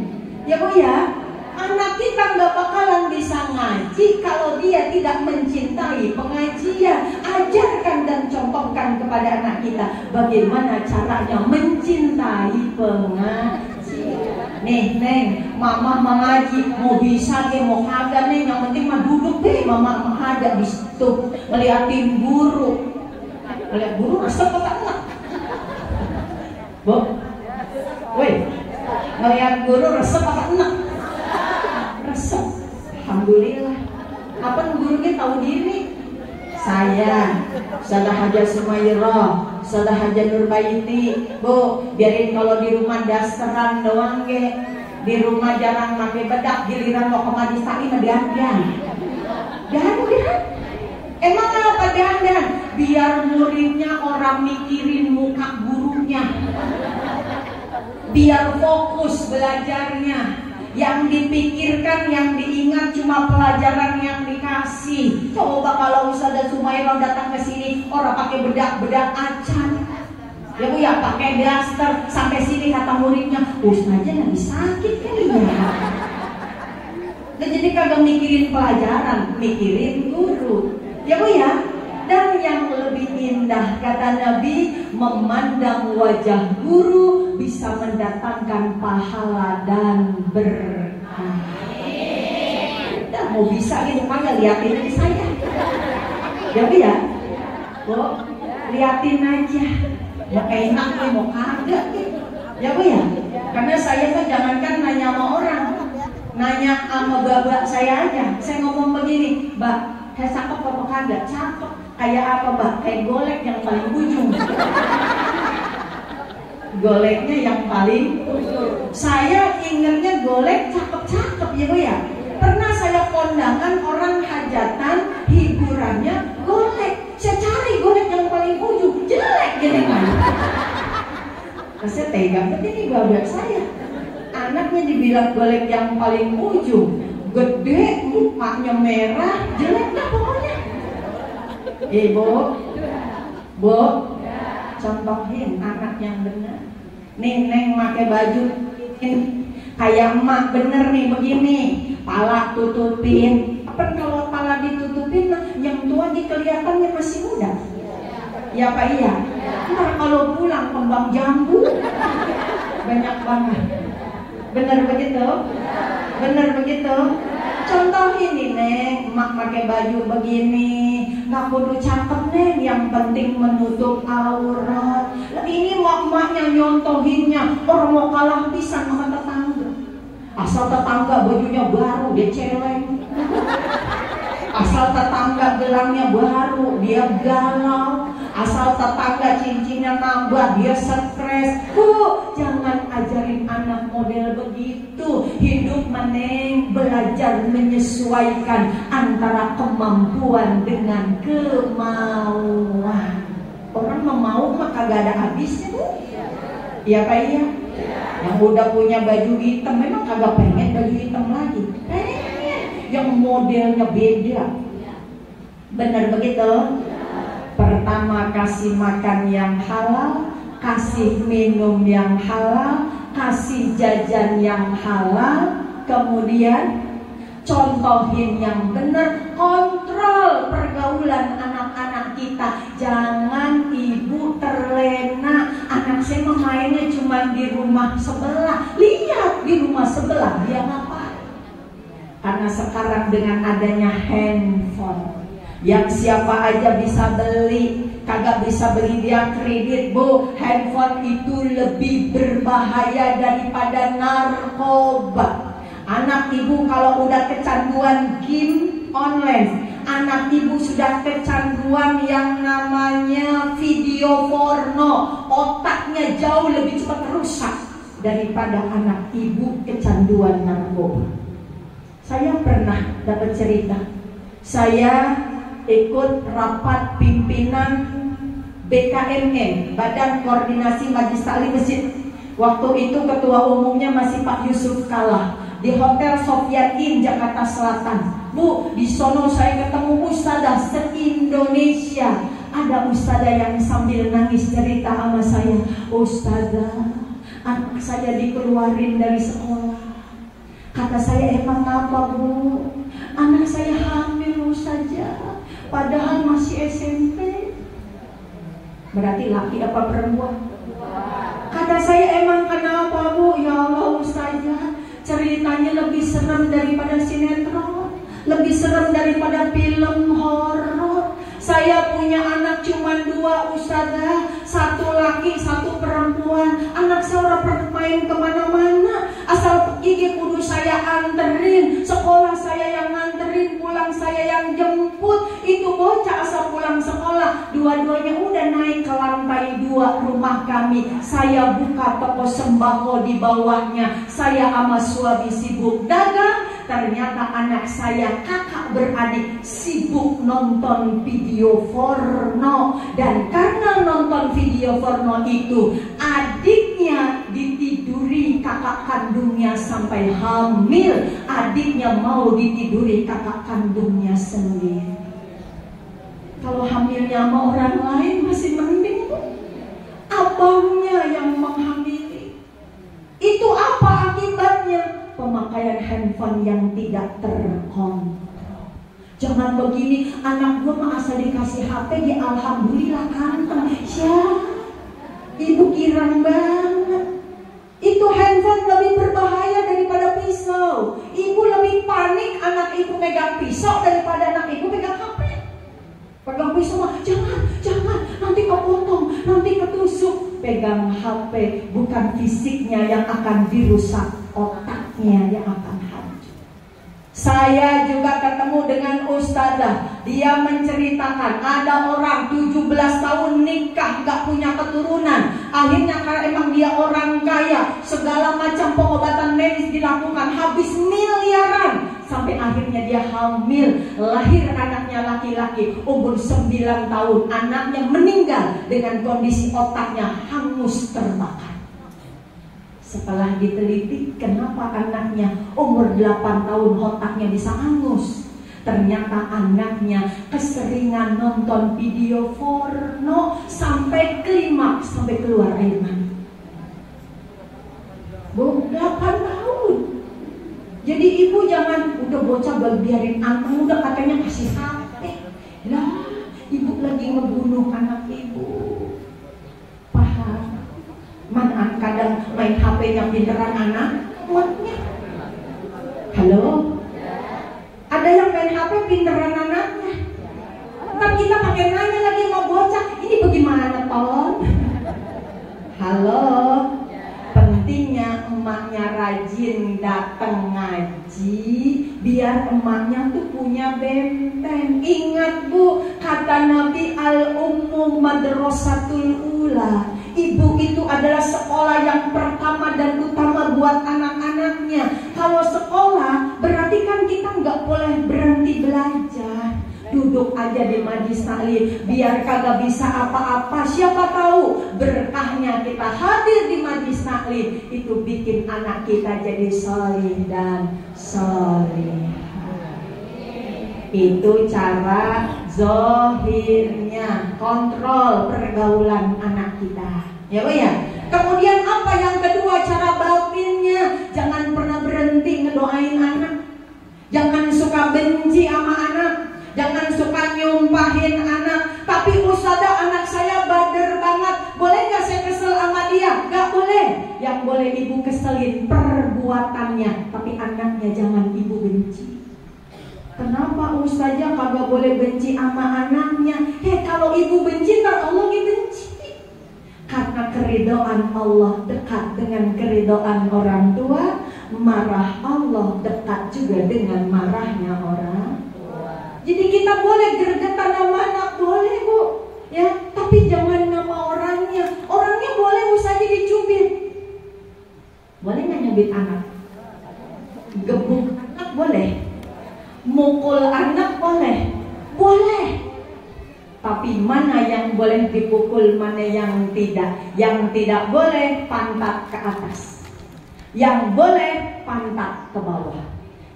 Ya bu ya. Anak kita nggak bakalan bisa ngaji kalau dia tidak mencintai pengajian. Ajarkan dan contohkan kepada anak kita bagaimana caranya mencintai pengajian. Nih, Neng, mama mengaji, mau bisa ke mau kagak Neng, yang penting mah duduk deh, mama menghadap di situ ngeliatin guru. Ngeliat guru resep apa enggak? Bu, woi, ngeliat guru resep apa enggak? Alhamdulillah. Apa gurunya tahu diri? Saya Ustazah Haja Sumairah, Ustazah Haja Nurbaiti. Bu, biarin kalau di rumah dasteran doang ke. Di rumah jarang pakai bedak, giliran mau ke majlis taklim dandan. Dandan. Emang apa dandan? Biar muridnya orang mikirin muka gurunya. Biar fokus belajarnya. Yang dipikirkan, yang diingat cuma pelajaran yang dikasih. Coba kalau Ustazah Sumairah datang ke sini, orang pakai bedak acan. Ya bu ya, pakai daster sampai sini kata muridnya, Ustazah lagi sakit kali ya. Dan jadi kagak mikirin pelajaran, mikirin guru. Ya bu ya. Dan yang lebih indah kata Nabi, memandang wajah guru bisa mendatangkan pahala dan berkah. Udah mau bisa gitu kan, liatin aja saya. Ya bu ya, bu liatin aja. Mau enak nih, mau kagak gitu. Ya bu ya, karena saya kan jangankan nanya sama orang, nanya sama babak saya aja. Saya ngomong begini, Mbak, saya cakep apa kagak? Cakep. Kayak apa Mbak? Kayak golek yang paling ujung. Goleknya yang paling ujung. Saya ingatnya golek cakep-cakep ya Bu ya. Pernah saya kondangan orang hajatan, hiburannya golek. Saya cari golek yang paling ujung, jelek jadi kan. Saya tega, tapi ini babak saya. Anaknya dibilang golek yang paling ujung, gede, mukanya merah, jelek dah pokoknya. Bu, contohin anak yang benar. Nih Neng pakai baju kayak emak bener nih begini, pala tutupin. Apa kalau pala ditutupin, yang tua kelihatannya masih muda. Ya Pak iya. Ntar kalau pulang kembang jambu banyak banget. Bener begitu? Bener begitu? Contohin nih Neng, emak pakai baju begini, nggak kudu cakep Neng, yang penting menutup aurat. Ini emaknya nyontohinnya, orang mau kalah pisan sama tetangga. Asal tetangga bajunya baru, dia celeng. Asal tetangga gelangnya baru, dia galau. Asal tetangga cincinnya nambah, dia stres. Jangan ajarin anak model begitu. Hidup meneng, belajar menyesuaikan antara kemampuan dengan kemauan. Orang mau mah kagak ada habisnya Bu. Iya Pak iya. Yang udah punya baju hitam memang kagak pengen baju hitam lagi. Pengen yang modelnya beda. Benar begitu? Pertama kasih makan yang halal, kasih minum yang halal, kasih jajan yang halal, kemudian contohin yang benar, kontrol pergaulan anak-anak kita. Jangan ibu terlena. anak saya mainnya cuma di rumah sebelah. Lihat di rumah sebelah dia ngapain. Karena sekarang dengan adanya handphone yang siapa aja bisa beli, kagak bisa beli dia kredit, Bu. Handphone itu lebih berbahaya daripada narkoba. Anak ibu kalau udah kecanduan game online, anak ibu sudah kecanduan yang namanya video porno, otaknya jauh lebih cepat rusak daripada anak ibu kecanduan narkoba. Saya pernah dapat cerita, saya ikut rapat pimpinan BKMM, Badan Koordinasi Majelis Taklim Masjid. Waktu itu ketua umumnya masih Pak Yusuf Kalla, di Hotel Sofyan Inn Jakarta Selatan. Bu, di sono saya ketemu ustadzah se-Indonesia. Ada ustadzah yang sambil nangis cerita sama saya, ustadzah, anak saya dikeluarin dari sekolah. Kata saya, emang apa, Bu? Anak saya hamil saja, padahal masih SMP. Berarti laki apa perempuan? Kata saya, emang kenapa, Bu? Ya Allah, ustadzah, ceritanya lebih serem daripada sinetron, lebih serem daripada film horor. Saya punya anak cuma 2, ustazah, 1 laki, 1 perempuan. Anak saya pernah main kemana-mana, asal pergi kudu saya anterin, sekolah saya yang nganterin, pulang saya yang jemput. Itu bocah asal pulang sekolah, dua-duanya udah naik ke lantai 2 rumah kami. Saya buka toko sembako di bawahnya. Saya sama suami sibuk dagang. Ternyata anak saya, kakak beradik, sibuk nonton video porno. Dan karena nonton video porno itu, adiknya ditiduri kakak kandungnya sampai hamil. Adiknya mau ditiduri kakak kandungnya sendiri. Kalau hamilnya sama orang lain masih mending, abangnya yang menghamili. Itu apa akibatnya? Pemakaian handphone yang tidak terkontrol. Jangan begini, anak gue mah asal dikasih HP di alhamdulillah kantong. Ya, ibu girang banget. Itu handphone lebih berbahaya daripada pisau. Ibu lebih panik anak ibu pegang pisau daripada anak ibu pegang HP. Pegang pisau mah, jangan, nanti kepotong, nanti ketusuk. Pegang HP, bukan fisiknya yang akan dirusak, otaknya yang akan hancur. Saya juga ketemu dengan ustazah. Dia menceritakan ada orang 17 tahun nikah gak punya keturunan. Akhirnya karena emang dia orang kaya, segala macam pengobatan medis dilakukan, habis miliaran. Sampai akhirnya dia hamil, lahir anaknya laki-laki, umur 9 tahun. Anaknya meninggal dengan kondisi otaknya hangus terbakar. Setelah diteliti, kenapa anaknya umur 8 tahun otaknya bisa hangus? Ternyata anaknya keseringan nonton video porno sampai klimaks, sampai keluar air mani. Bu, 8 tahun. Jadi ibu jangan udah bocah biarin anteng, udah katanya kasih HP. Lah, ibu lagi ngebunuh anak ibu. Paham? Mana kadang main HP-nya pinteran anak, kuatnya. Halo? Ada yang main HP pinteran anaknya. Ntar kita pakai nanya lagi sama bocah, ini bagaimana tolong? Halo? Pentingnya emaknya rajin datang ngaji, biar emaknya tuh punya benteng. Ingat Bu, kata Nabi, al-ummu madrasatul ula. Ibu itu adalah sekolah yang pertama dan utama buat anak-anaknya. Kalau sekolah berarti kan kita nggak boleh berhenti belajar. Duduk aja di majlis taklim, biar kagak bisa apa-apa. Siapa tahu berkahnya kita hadir di majlis taklim itu bikin anak kita jadi solih dan solihah. Itu cara zohirnya, kontrol pergaulan anak kita. Ya Bu ya. Kemudian apa yang kedua, cara batinnya? Jangan pernah berhenti ngedoain anak. Jangan suka benci sama anak. Jangan suka nyumpahin anak. Tapi ustazah, anak saya bader banget. Boleh gak saya kesel sama Lihat, gak boleh. Yang boleh ibu keselin perbuatannya, tapi anaknya jangan ibu benci. Kenapa Ustazah kagak boleh benci sama anaknya? Kalau ibu benci, ntar Allah benci. Karena keridhaan Allah dekat dengan keridhaan orang tua, marah Allah dekat juga dengan marahnya orang tua. Jadi kita boleh gregetan sama anak, boleh bu, ya, tapi jangan nama orangnya. Orangnya boleh Ustazah dicubit. Boleh nggak nyubit anak? Gebuk anak boleh. Mukul anak boleh. Boleh. Tapi mana yang boleh dipukul, mana yang tidak. Yang tidak boleh pantat ke atas, yang boleh pantat ke bawah.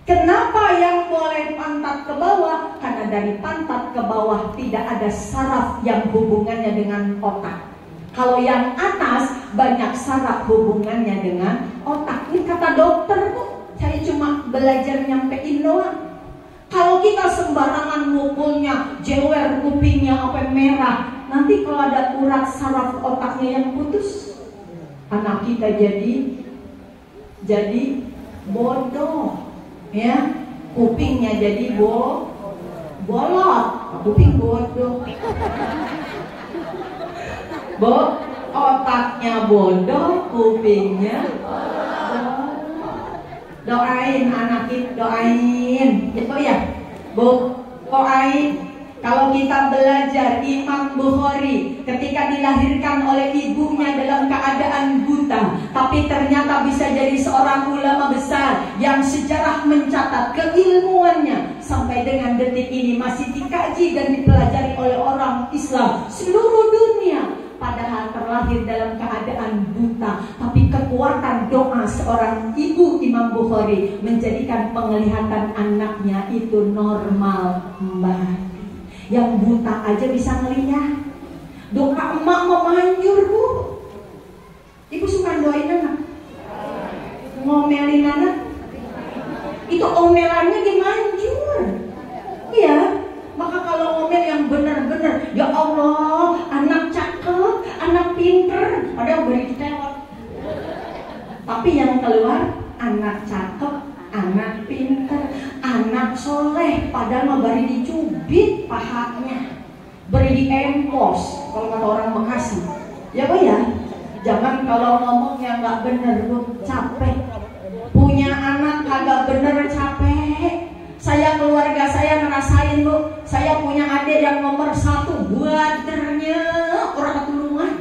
Kenapa yang boleh pantat ke bawah? Karena dari pantat ke bawah tidak ada saraf yang hubungannya dengan otak. Kalau yang atas banyak saraf hubungannya dengan otak. Ini kata dokter bu, saya cuma belajar nyampein doang. Kalau kita sembarangan mukulnya, jewer kupingnya sampai merah, nanti kalau ada urat saraf otaknya yang putus, anak kita jadi bodoh, ya, kupingnya jadi bolot, kuping bodoh, otaknya bodoh, kupingnya bodoh. Doain anak kita, doain, gitu ya, bu, doain. Kalau kita belajar Imam Bukhari ketika dilahirkan oleh ibunya dalam keadaan buta, tapi ternyata bisa jadi seorang ulama besar yang sejarah mencatat keilmuannya sampai dengan detik ini masih dikaji dan dipelajari oleh orang Islam seluruh dunia. Padahal terlahir dalam keadaan buta, tapi kekuatan doa seorang ibu Imam Bukhari menjadikan penglihatan anaknya itu normal kembali. Yang buta aja bisa ngelihat. Doa emak memanjur bu. Ibu suka doain anak? Ngomelin anak? Itu omelannya dimanjur. Iya. Maka kalau ngomel yang benar-benar, ya Allah, anak cakep, anak pinter, padahal beri ditewak. Tapi yang keluar, anak cakep, anak pinter, anak soleh, padahal mah beri dicubit pahanya, beri diempos, kalau kata orang Bekasi. Ya bu ya, jangan kalau ngomong yang nggak bener bu, capek. Punya anak kagak bener capek. Saya keluarga saya ngerasain bu, saya punya adik yang nomor 1, badernya orang ketulungan,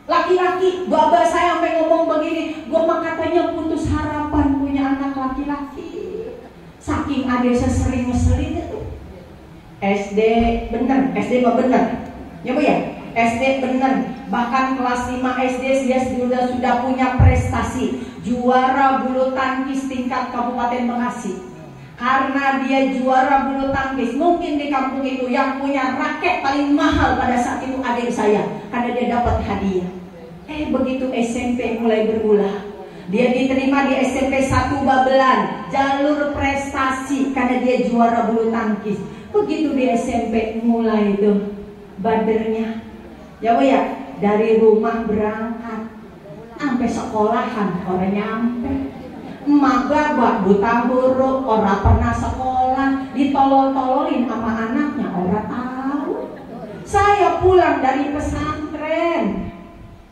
laki-laki. Baba saya sampai ngomong begini, gua mah katanya putus harapan punya anak laki-laki. Saking adik saya sering ngeselin itu. SD bener, SD mah bener, ya bu ya, SD bener. Bahkan kelas 5 SD dia sudah punya prestasi, juara bulu tangkis tingkat Kabupaten Bekasi. Karena dia juara bulu tangkis, mungkin di kampung itu yang punya raket paling mahal pada saat itu adik saya, karena dia dapat hadiah. Begitu SMP mulai berulah, dia diterima di SMP 1 Babelan, jalur prestasi karena dia juara bulu tangkis. Begitu di SMP mulai itu badernya, ya bu ya, dari rumah berangkat sampai sekolahan orang nyampe. Emak babak buta huruf, orang pernah sekolah, ditolol-tololin sama anaknya, orang tahu. Saya pulang dari pesantren,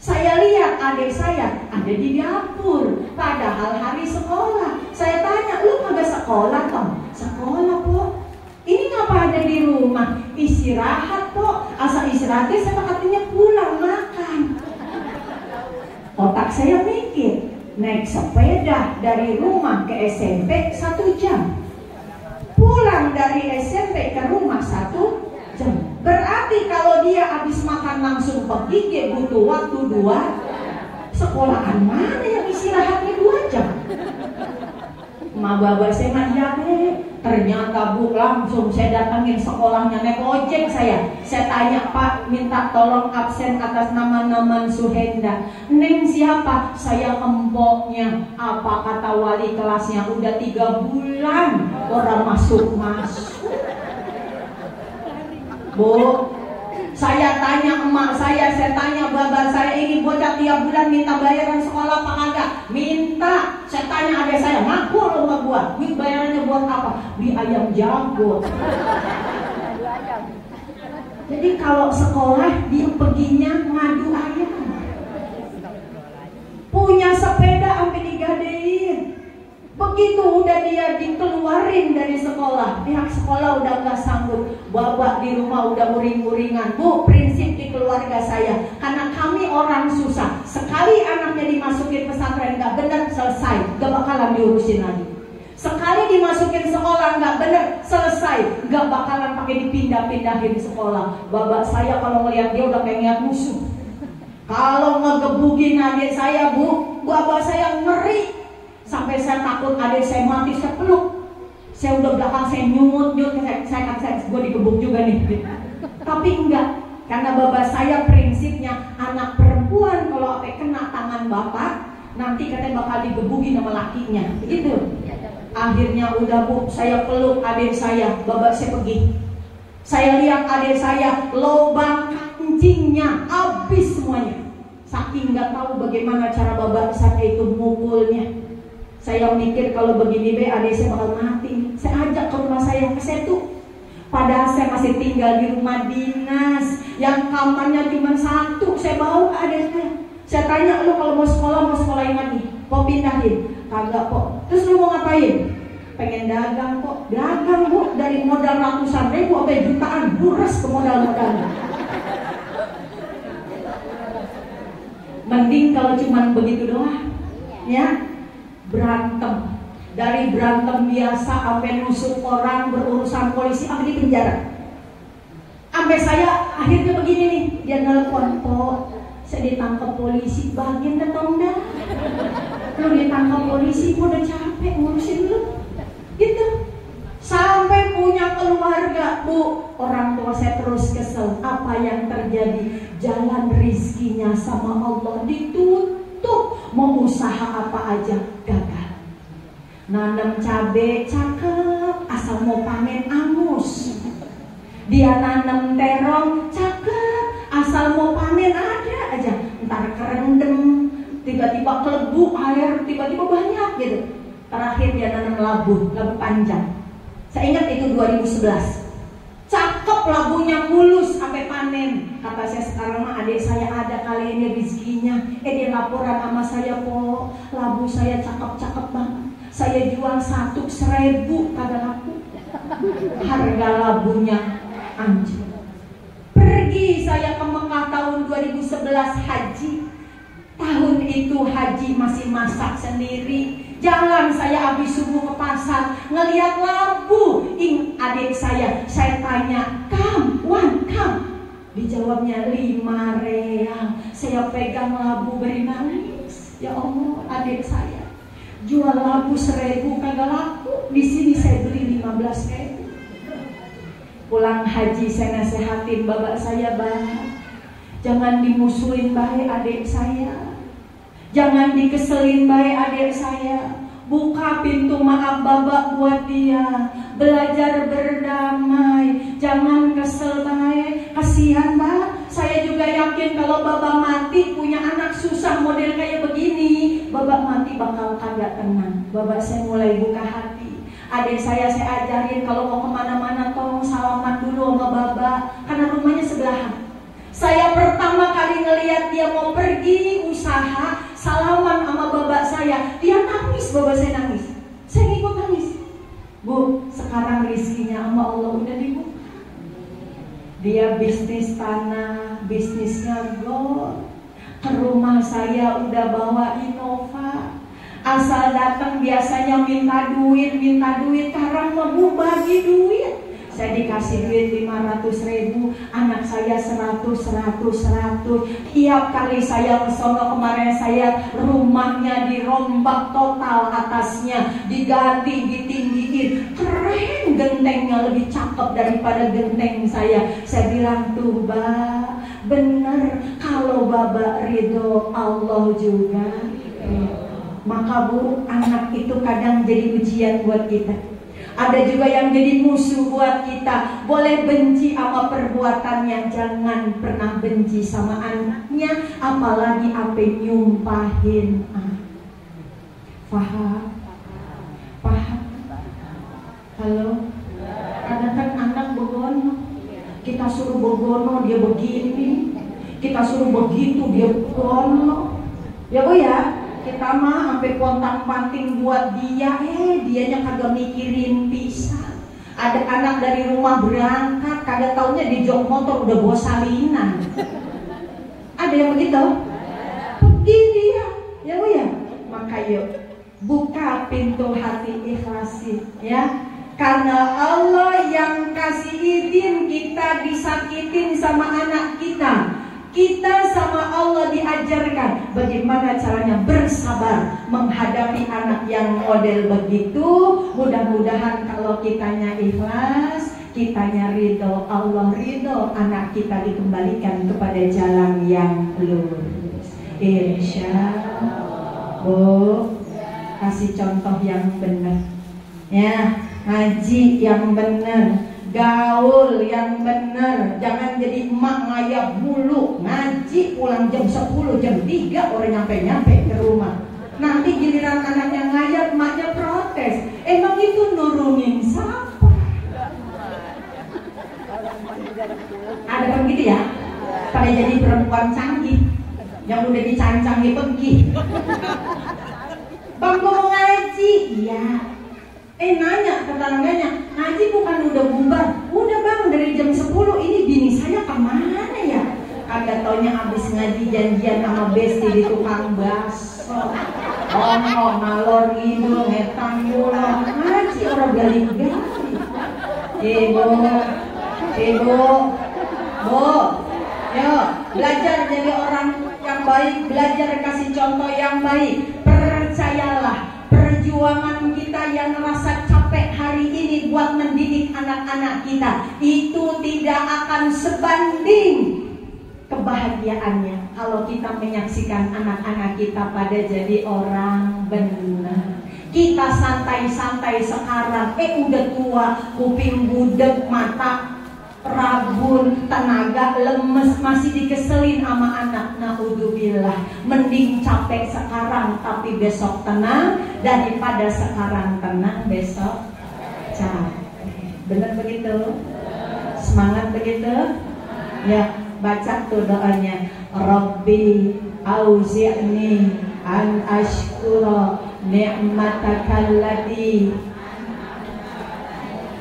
saya lihat adik saya ada di dapur, padahal hari sekolah. Saya tanya, lu kagak sekolah Tom? Sekolah po. Ini ngapa ada di rumah? Istirahat po. Asal istirahatnya saya katanya pulang makan. Otak saya mikir, naik sepeda dari rumah ke SMP 1 jam, pulang dari SMP ke rumah 1 jam. Berarti kalau dia habis makan langsung pergi, dia butuh waktu 2. Sekolahan mana yang istirahatnya 2 jam? Ma baba saya mah ternyata bu, langsung saya datangin sekolahnya, naik ojek saya tanya, Pak minta tolong absen atas nama Suhenda. Neng siapa? Saya empoknya. Apa kata wali kelasnya? Udah 3 bulan orang masuk. Bu, saya tanya emak saya tanya baba saya, ini bocah tiap bulan minta bayaran sekolah apa kagak? Minta. Saya tanya adik saya, ngaku lo sama gua, duit bayarannya buat apa? Beli ayam jago. Jadi kalau sekolah dia perginya ngadu ayam. Punya sepeda sampai digadein. Begitu udah dia dikeluarin dari sekolah, pihak sekolah udah gak sanggup, bawa di rumah udah uring-uringan. Bu, prinsip di keluarga saya, karena kami orang susah, sekali anaknya dimasukin pesantren gak benar, selesai, gak bakalan diurusin lagi. Sekali dimasukin sekolah gak benar, selesai, gak bakalan pakai dipindah-pindahin sekolah. Bapak saya kalau ngeliat dia udah kayak ngeliat musuh. Kalau ngegebukin adik saya, bu, bapak saya ngeri. Sampai saya takut adik saya mati, saya peluk. Saya udah belakang, saya nyut, saya gue digebuk juga nih. Tapi enggak, karena bapak saya prinsipnya anak perempuan kalau apa kena tangan bapak, nanti katanya bakal digebukin sama lakinya. Begitu. Akhirnya udah bu, saya peluk adik saya, bapak saya pergi. Saya lihat adik saya, lubang kancingnya habis semuanya. Saking nggak tahu bagaimana cara bapak saya itu mukulnya. Saya mikir kalau begini be adik saya bakal mati. Saya ajak ke rumah saya ke Setu. Padahal saya masih tinggal di rumah dinas yang kamarnya cuma satu. Saya bawa adik saya. Saya tanya, lu kalau mau sekolahin lagi, mau pindahin? Kagak kok. Terus lu mau ngapain? Pengen dagang kok. Dagang bu, dari modal ratusan ribu sampai jutaan, buras ke modal-modalnya. Mending kalau cuma begitu doang, ya. Berantem, dari berantem biasa sampai nusuk orang, berurusan polisi, sampai di penjara. Sampai saya akhirnya begini nih, dia nelpon, kok saya ditangkap polisi, bagian atau enggak? Lu ditangkap polisi, gua udah capek ngurusin lu, gitu. Sampai punya keluarga, bu, orang tua saya terus kesel. Apa yang terjadi? Jalan rizkinya sama Allah ditutup. Mau usaha apa aja gagal. Nanam cabe cakep, asal mau panen angus. Dia nanam terong cakep, asal mau panen ada aja. Ntar kerendam, tiba-tiba kelebu air, tiba-tiba banyak gitu. Terakhir dia nanam labu panjang. Saya ingat itu 2011. Cakep labunya mulus sampai panen. Kata saya, sekarang mah adik saya ada kali ini rezekinya. Dia laporan sama saya, po, labu saya cakep-cakep banget. Saya jual 1.000 kagak laku. Harga labunya anjir. Pergi saya ke Mekah tahun 2011 haji. Tahun itu haji masih masak sendiri. Jalan saya habis subuh ke pasar, ngelihat labu. Adik saya tanya, kam. Dijawabnya 5 real. Saya pegang labu beri nangis. Ya Allah, adik saya jual labu 1.000 kagak laku. Di sini saya beli 15.000. Pulang haji saya nasehatin bapak saya, bang, jangan dimusuhin baik adik saya. Jangan dikeselin baik adik saya. Buka pintu maaf babak buat dia. Belajar berdamai. Jangan kesel baik. Kasihan pak. Saya juga yakin kalau babak mati punya anak susah model kayak begini, babak mati bakal kagak tenang. Babak saya mulai buka hati. Adik saya ajarin kalau mau kemana-mana tolong salaman dulu sama babak, karena rumahnya sebelahan. Saya pertama kali ngelihat dia mau pergi usaha, salaman sama babak saya, dia nangis, babak saya nangis. Saya ngikut nangis. Bu, sekarang rizkinya sama Allah udah dibuka. Dia bisnis tanah, bisnisnya gold. Ke rumah saya udah bawa Innova. Asal datang biasanya minta duit. Sekarang mau bagi duit. Saya dikasih duit 500.000, anak saya 100. Tiap kali saya kesono kemarin, saya rumahnya dirombak total atasnya, diganti, ditinggiin. Keren, gentengnya lebih cakep daripada genteng saya. Saya bilang tuh, Ba, bener kalau Baba ridho Allah juga. Maka bu, anak itu kadang jadi ujian buat kita. Ada juga yang jadi musuh buat kita. Boleh benci sama perbuatannya, jangan pernah benci sama anaknya, apalagi sampai nyumpahin. Paham? Paham? Halo? Kadang kan anak begono, kita suruh begono dia begini, kita suruh begitu dia begono. Ya Bu ya? Kita mah sampai pontang-panting buat dia, dianya kagak mikirin pisah. Ada anak dari rumah berangkat, kagak taunya di jok motor udah bawa salinan. Ada yang begitu? Pergi dia, ya Bu ya. Maka yuk, buka pintu hati, ikhlasin, ya. Karena Allah yang kasih izin kita disakitin sama anak kita. Kita sama Allah diajarkan bagaimana caranya bersabar menghadapi anak yang model begitu. Mudah-mudahan kalau kitanya ikhlas, kitanya ridho, Allah ridho, anak kita dikembalikan kepada jalan yang lurus. Insya Allah. Bu, kasih contoh yang benar, ya, ngaji yang benar, gaul yang benar. Jangan jadi emak ngayap mulu, ngaji pulang jam 10, jam 3 orang nyampe ke rumah. Nanti giliran anaknya ngayap, emaknya protes. Emang itu nurunin siapa? Ada kan gitu ya? Pada jadi perempuan canggih yang udah dicancang pergi. Bang mau ngaji? Iya. Nanya ke tetangganya, ngaji bukan udah bubar? Udah bang, dari jam 10, ini bini saya kemana ya? Kagak taunya habis ngaji janjian sama besti di tukang bakso. Oh, ngalor ngidul, ngetang yulang, ngaji orang gali-gali. Ibu, Bu, yo, belajar jadi orang yang baik, belajar kasih contoh yang baik. Percayalah, perjuangan kita yang rasa capek hari ini buat mendidik anak-anak kita itu tidak akan sebanding kebahagiaannya kalau kita menyaksikan anak-anak kita pada jadi orang benar. Kita santai-santai sekarang, udah tua, kuping budek, mata rabun, tenaga lemes, masih dikeselin sama anak. Naudzubillah. Mending capek sekarang tapi besok tenang, daripada sekarang tenang besok capek. Bener begitu? Semangat begitu? Ya, baca tuh doanya. Rabbi auzi'ni an ashkura ni'matakallati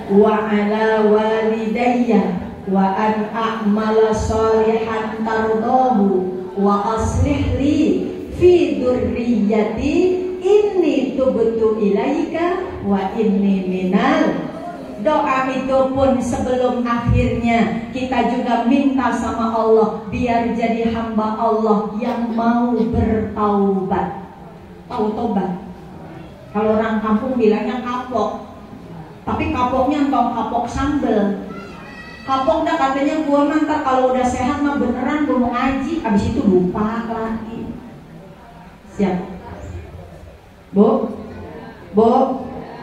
wa ala walidayya wa an a'mala sholihan tardahu wa aslih li fi dzurriyyati inni tubtu ilaika wa inni minal. Doa itu pun sebelum akhirnya kita juga minta sama Allah biar jadi hamba Allah yang mau bertaubat. Tahu tobat? Kalau orang kampung bilangnya kapok. Tapi kapoknya entong kapok sambel. Kapok dah katanya gua ntar kalau udah sehat mah beneran gua mau ngaji, habis itu lupa lagi. Siap? Bu,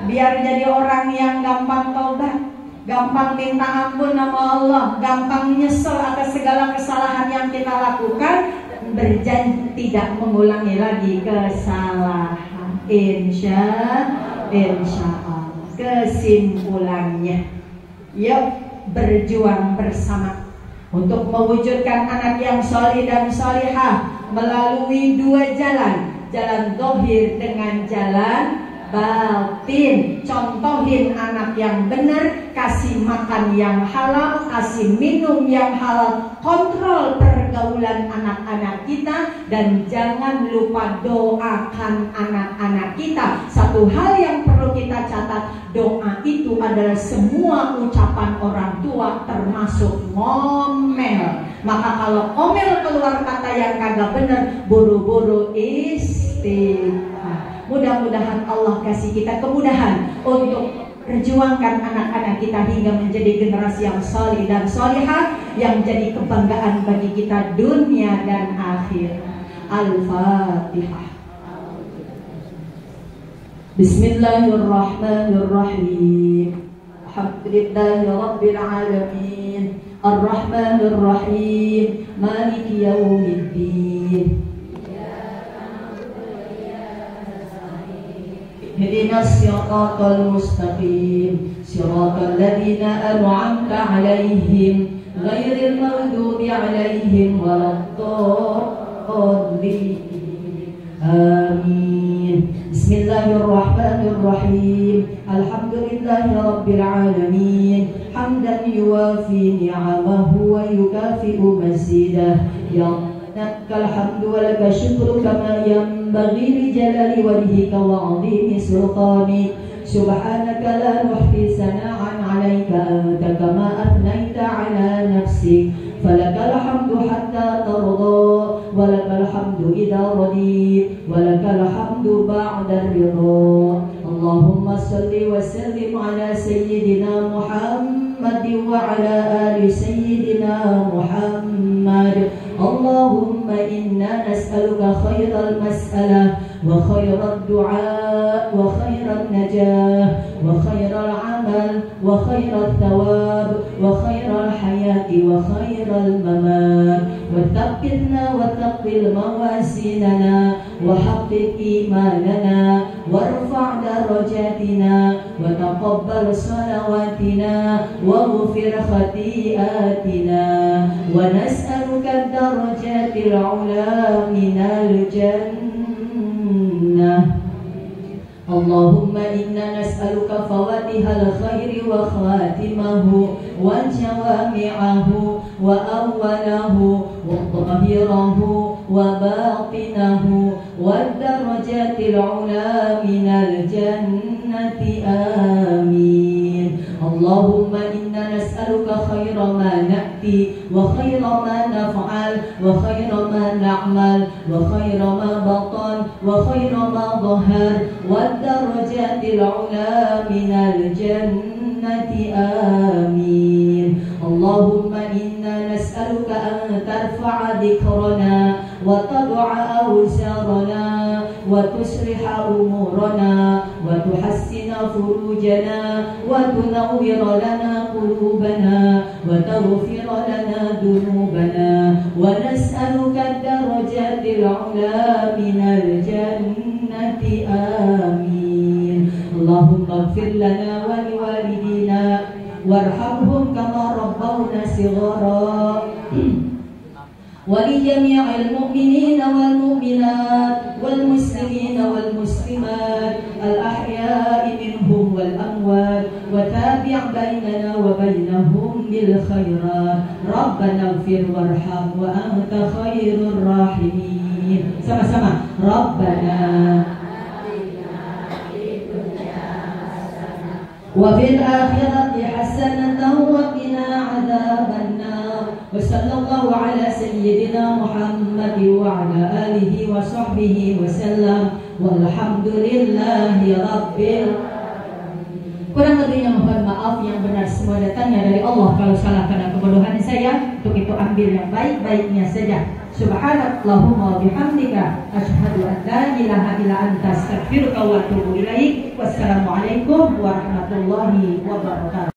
biar jadi orang yang gampang taubat, gampang minta ampun sama Allah, gampang nyesel atas segala kesalahan yang kita lakukan, berjanji tidak mengulangi lagi kesalahan. Insya Allah. Kesimpulannya, yuk berjuang bersama untuk mewujudkan anak yang solih dan solihah melalui dua jalan, jalan zahir dengan jalan batin. Contohin anak yang benar, kasih makan yang halal, kasih minum yang halal, kontrol pergaulan anak-anak kita, dan jangan lupa doakan anak-anak kita. Satu hal yang perlu kita catat, doa itu adalah semua ucapan orang tua termasuk ngomel. Maka kalau ngomel keluar kata yang kagak benar, buru-buru istighfar. Mudah-mudahan Allah kasih kita kemudahan untuk perjuangkan anak-anak kita hingga menjadi generasi yang solih dan solihah, yang jadi kebanggaan bagi kita dunia dan akhirat. Al-Fatihah. Bismillahirrahmanirrahim. Alhamdulillahi rabbil alamin. Ar-Rahmanir Rahim. Maliki yaumiddin. Ihdinas siratal mustaqim. Siratal ladzina an'amta 'alaihim ghairil maghdubi 'alaihim waladdallin. Amin. Bismillahirrahmanirrahim. Alhamdulillahi rabbil alamin. Hamdan yuwafi ni'amahu wa yukafi'u mazidah. Ya lakal hamdu wa laka syukru kama yanbaghi li jalali wajhika wa 'azimi sultanik. Subhanaka la nuhsi sana'an 'alaika anta kama athnayta 'ala nafsik. Falakal hamdu hatta tarda, walakal hamdu idza radit, walakal hamdu ba'da ridha. Allahumma salli wa sallim ala sayyidina Muhammad wa ala ali sayyidina Muhammad. Allahumma inna nas'aluka khairal mas'alah wa khairal du'a wa khairal najah wa khairal amal wa khairal thawab wa khairal hayati wa khairal mamat. Wa taqilna wa taqil mawasinana wa haqqi imanana warfa' darajatina wa taqabbal salawatina wa ghfir khati'atina wa nas'aluka darajatil ula minal jannah. Allahumma inna nas'aluka fawatihal khairi wa khatimahu wa jawami'ahu wa awwalahu wa dhahirahu wa batinahu wa darajatil ula minal jannati. Amin. Allahumma inna nas'aluka khaira ma na'ti wa khaira ma naf'al wa khaira ma na'mal wa khaira ma batan wa khaira ma dhahar wa darajatil ula minal jannati. Amin. Allahumma inna nas'aluka an tarfa'a dhikrana wa tad'a awzarana wa tusliha umurana wa tuhassina furujana wa tunawwira lana qulubana wa taghfira lana dhunubana wa nas'aluka darajatil ula minal jannati. Amin. Allahumma ighfir lana wa liwalidina warhamhum kama rabbawna shighara. ولجميع المؤمنين والمؤمنات والمسلمين والمسلمات الأحياء منهم والأموات وتابع بيننا وبينهم بالخيرات. ربنا اغفر وارحم وأنت خير الراحمين. sama-sama. ربنا وفي الآخرة حسنة وقنا عذاب النار. وصلى الله على سيدنا محمد وعلى آله وصحبه وسلم والحمد لله رب العالمين. Kurang lebihnya mohon maaf, yang benar semua datangnya dari Allah. Kalau salah karena kebodohan saya, untuk itu ambil yang baik-baiknya saja. Subhanallahumma wa bihamdika asyhadu an la ilaha illa anta astaghfiruka wa atubu ilaik. Wassalamualaikum warahmatullahi wabarakatuh.